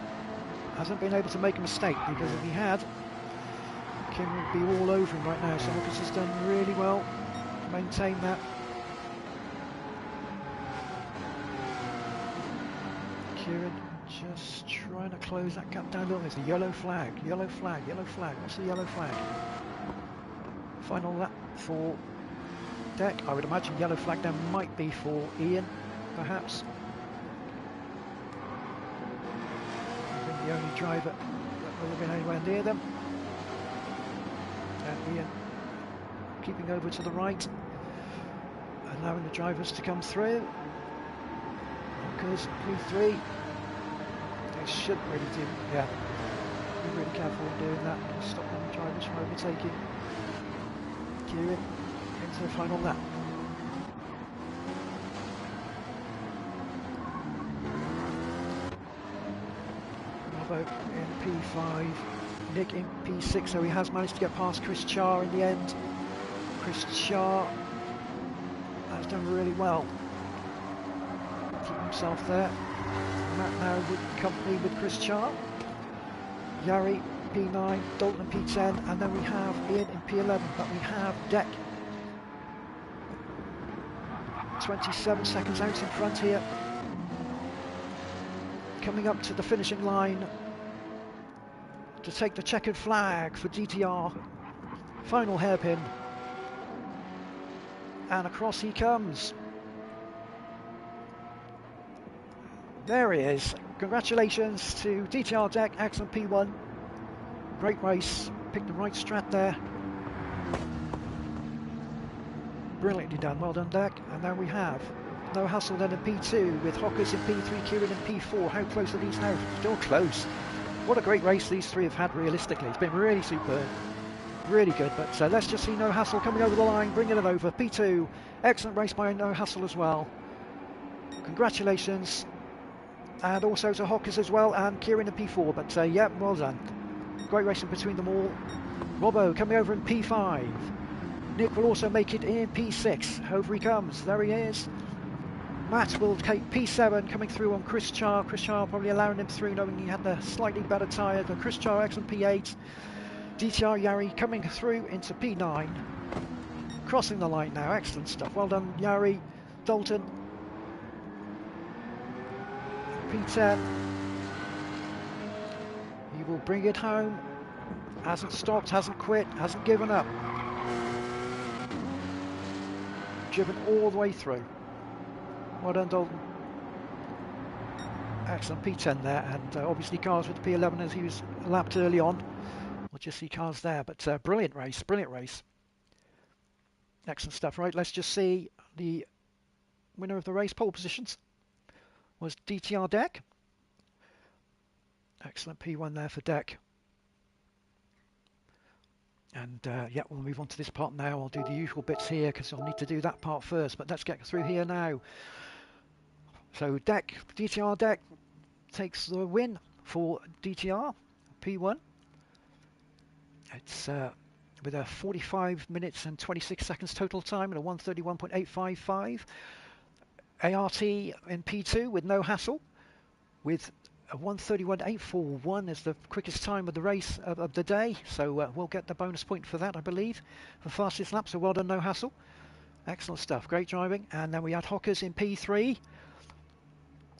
Hasn't been able to make a mistake, because if he had, Kim would be all over him right now. So Hockers has done really well to maintain that. Kieran just trying to close that gap down a little. There's a yellow flag, yellow flag, yellow flag. What's the yellow flag? Final lap for Deck. I would imagine yellow flag there might be for Ian, perhaps. Been the only driver that will have been anywhere near them. And Ian keeping over to the right. allowing the drivers to come through. Because P3, they shouldn't really do, yeah, be really careful in doing that. Stop the drivers from overtaking. Kieran into the final lap. Robbo in P5, Nick in P6, so he has managed to get past Chris Charr in the end. Chris Charr has done really well. Keep himself there. Matt now with company with Chris Charr. Yari P9, Dalton P10, and then we have Ian in P11, but we have Deck 27 seconds out in front here. Coming up to the finishing line to take the checkered flag for DTR. Final hairpin. And across he comes. There he is. Congratulations to DTR Deck, excellent P1. Great race. Picked the right strat there. Brilliantly done. Well done, Deck. And now we have No Hustle then in P2 with Hockers in P3, Kieran in P4. How close are these now? Still close. What a great race these three have had realistically. It's been really superb. Really good, but let's just see No Hustle coming over the line, bringing it over. P2, excellent race by No Hustle as well. Congratulations. And also to Hockers as well, and Kieran in P4, but yeah, well done. Great racing between them all. Robbo coming over in P5. Nick will also make it in P6. Over he comes, there he is. Matt will take P7 coming through on Chris Charr. Chris Charr probably allowing him through knowing he had the slightly better tyre. But Chris Charr excellent P8. DTR Yari coming through into P9. Crossing the line now, excellent stuff. Well done Yari. Dalton. P10. He will bring it home. Hasn't stopped, hasn't quit, hasn't given up. Driven all the way through. Well done, Dalton. Excellent P10 there, and obviously cars with the P11 as he was lapped early on. We'll just see cars there, but brilliant race, brilliant race. Excellent stuff. Right, let's just see the winner of the race. Pole positions was DTR Deck. Excellent P1 there for Deck. And yeah, we'll move on to this part now. I'll do the usual bits here because I'll need to do that part first, but let's get through here now. So Deck, DTR Deck takes the win for DTR P1. It's with a 45 minutes and 26 seconds total time and a 1:31.855. ART in P2 with No Hassle with a 1:31.841 is the quickest time of the race of the day, so we'll get the bonus point for that, I believe, for fastest lap. So well done, No Hassle. Excellent stuff, great driving. And then we had Hockers in P3.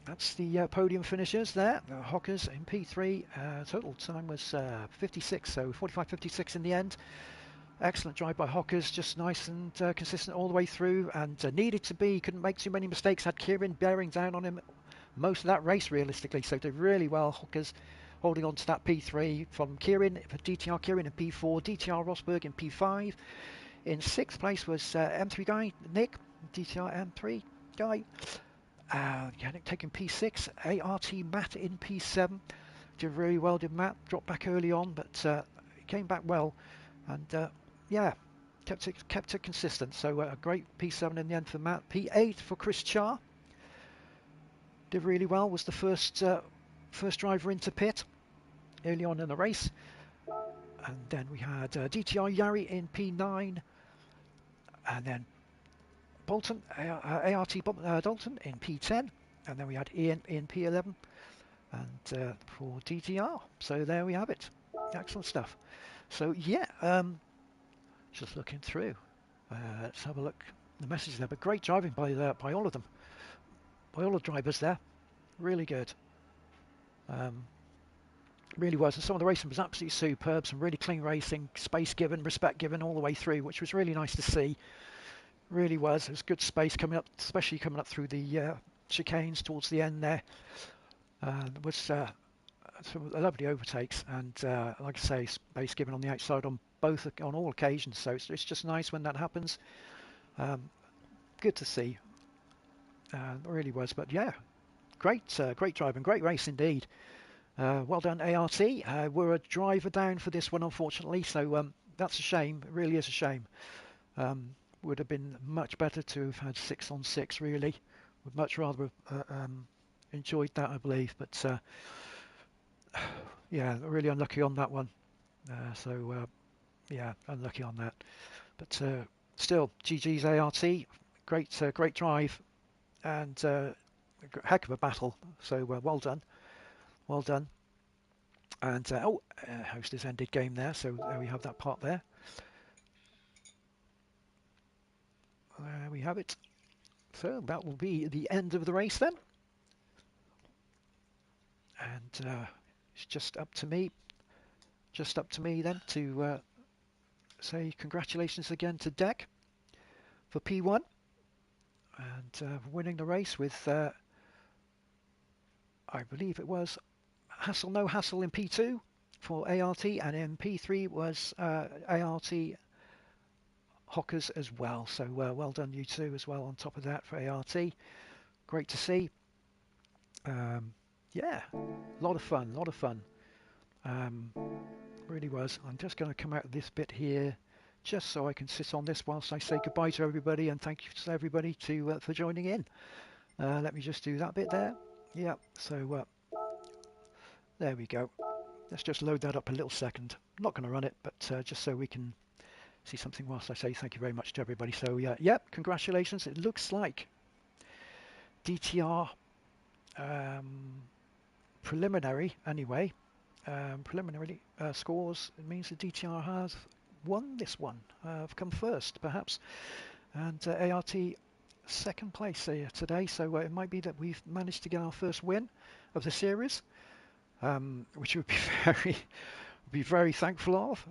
That's the podium finishers there. Hockers in P3. Total time was 56, so 45.56 in the end. Excellent drive by Hockers, just nice and consistent all the way through, and needed to be, couldn't make too many mistakes, had Kieran bearing down on him most of that race realistically, so did really well. Hockers holding on to that P3 from Kieran, for DTR Kieran in P4, DTR Rosberg in P5. In 6th place was M3 guy, Nick, DTR M3 guy. Taking P6, ART Matt in P7. Did really well, did Matt, dropped back early on, but came back well, and yeah, kept it consistent, so a great P7 in the end for Matt. P8 for Chris Charr. Did really well, was the first driver into pit early on in the race. And then we had DTR Yari in P9, and then Bolton, ART Dalton in P10, and then we had Ian in P11, and for DTR. So there we have it. Excellent stuff. So yeah, just looking through. Let's have a look. The message there, but great driving by all of them, by all the drivers there. Really good. Really was. And some of the racing was absolutely superb. Some really clean racing, space given, respect given all the way through, which was really nice to see. Really was. It was good space coming up, especially coming up through the chicanes towards the end there. There was some lovely overtakes, and like I say, space given on the outside on all occasions. So it's just nice when that happens. good to see. It really was. But yeah, great drive and great race indeed. Well done, ART. We're a driver down for this one, unfortunately, so that's a shame. It really is a shame. Would have been much better to have had 6 on 6, really. Would much rather have enjoyed that, I believe. But yeah, really unlucky on that one. Yeah, unlucky on that. But still, GG's ART. Great drive and a heck of a battle. So well done. Well done. And host has ended game there, so there we have that part there. There we have it. So that will be the end of the race then. And it's just up to me then to say congratulations again to Deck for P1 and winning the race with, I believe it was Hassle No Hassle in P2 for ART, and in P3 was ART Hockers as well. So well done you two as well on top of that for ART. Great to see. Yeah, a lot of fun. Really was. I'm just going to come out of this bit here just so I can sit on this whilst I say goodbye to everybody and thank you to everybody for joining in. Let me just do that bit there. Yeah, so there we go. Let's just load that up a little second. I'm not going to run it, but just so we can see something whilst I say thank you very much to everybody. So yeah, congratulations. It looks like DTR preliminary anyway. Preliminary scores, it means the DTR has won this one. Have come first, perhaps. And ART second place today, so it might be that we've managed to get our first win of the series, which would be very thankful of.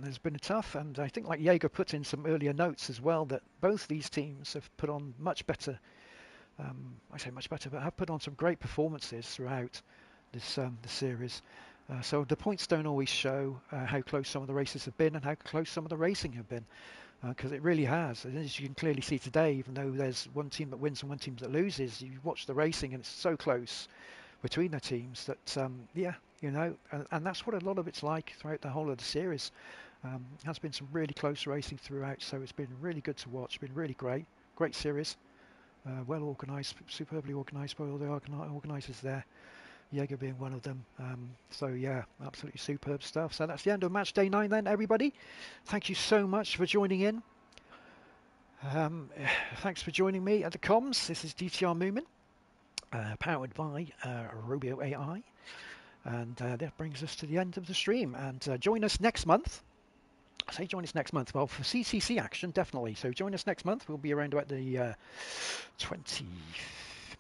It's been tough, and I think like Jaeger put in some earlier notes as well that both these teams have put on much better, I say much better, but have put on some great performances throughout this the series. So the points don't always show how close some of the races have been and how close some of the racing have been, because it really has. And as you can clearly see today, even though there's one team that wins and one team that loses, you watch the racing and it's so close between the teams that, yeah, you know, and that's what a lot of it's like throughout the whole of the series. Has been some really close racing throughout, so it's been really good to watch. Been really great series, well organised, superbly organised by all the organisers there. Jaeger being one of them. So yeah, absolutely superb stuff. So that's the end of match day 9 then, everybody. Thank you so much for joining in. Thanks for joining me at the comms. This is DTR Moomin, powered by Robio.ai. And that brings us to the end of the stream. And join us next month. I say join us next month. Well, for CTC action, definitely. So join us next month. We'll be around about the 20...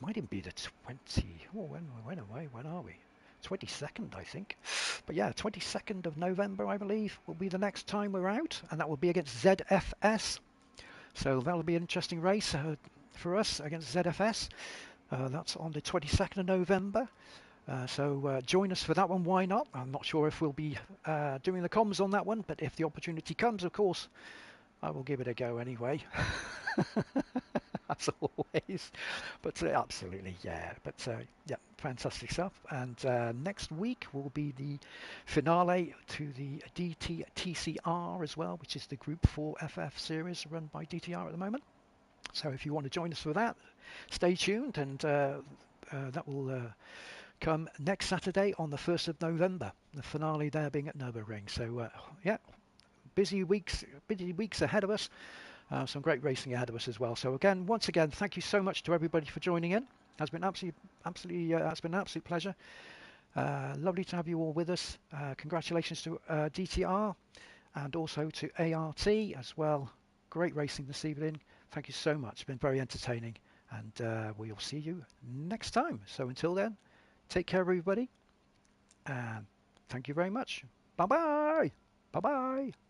might even be the 20. Oh, when are we? 22nd, I think. But yeah, 22nd of November, I believe, will be the next time we're out, and that will be against ZFS. So that'll be an interesting race for us against ZFS. That's on the 22nd of November. So join us for that one. Why not? I'm not sure if we'll be doing the comms on that one, but if the opportunity comes, of course, I will give it a go anyway. As always, but absolutely, yeah. But yeah, fantastic stuff. And next week will be the finale to the DTR as well, which is the Group 4 FF series run by DTR at the moment. So if you want to join us for that, stay tuned, and that will come next Saturday on the 1st of November. The finale there being at Nurburgring. So yeah, busy weeks ahead of us. Some great racing ahead of us as well. So again, once again, thank you so much to everybody for joining in. It's been absolutely, it's been an absolute pleasure. Lovely to have you all with us. Congratulations to DTR and also to ART as well. Great racing this evening. Thank you so much. It's been very entertaining, and we'll see you next time. So until then, take care, everybody, and thank you very much. Bye bye. Bye bye.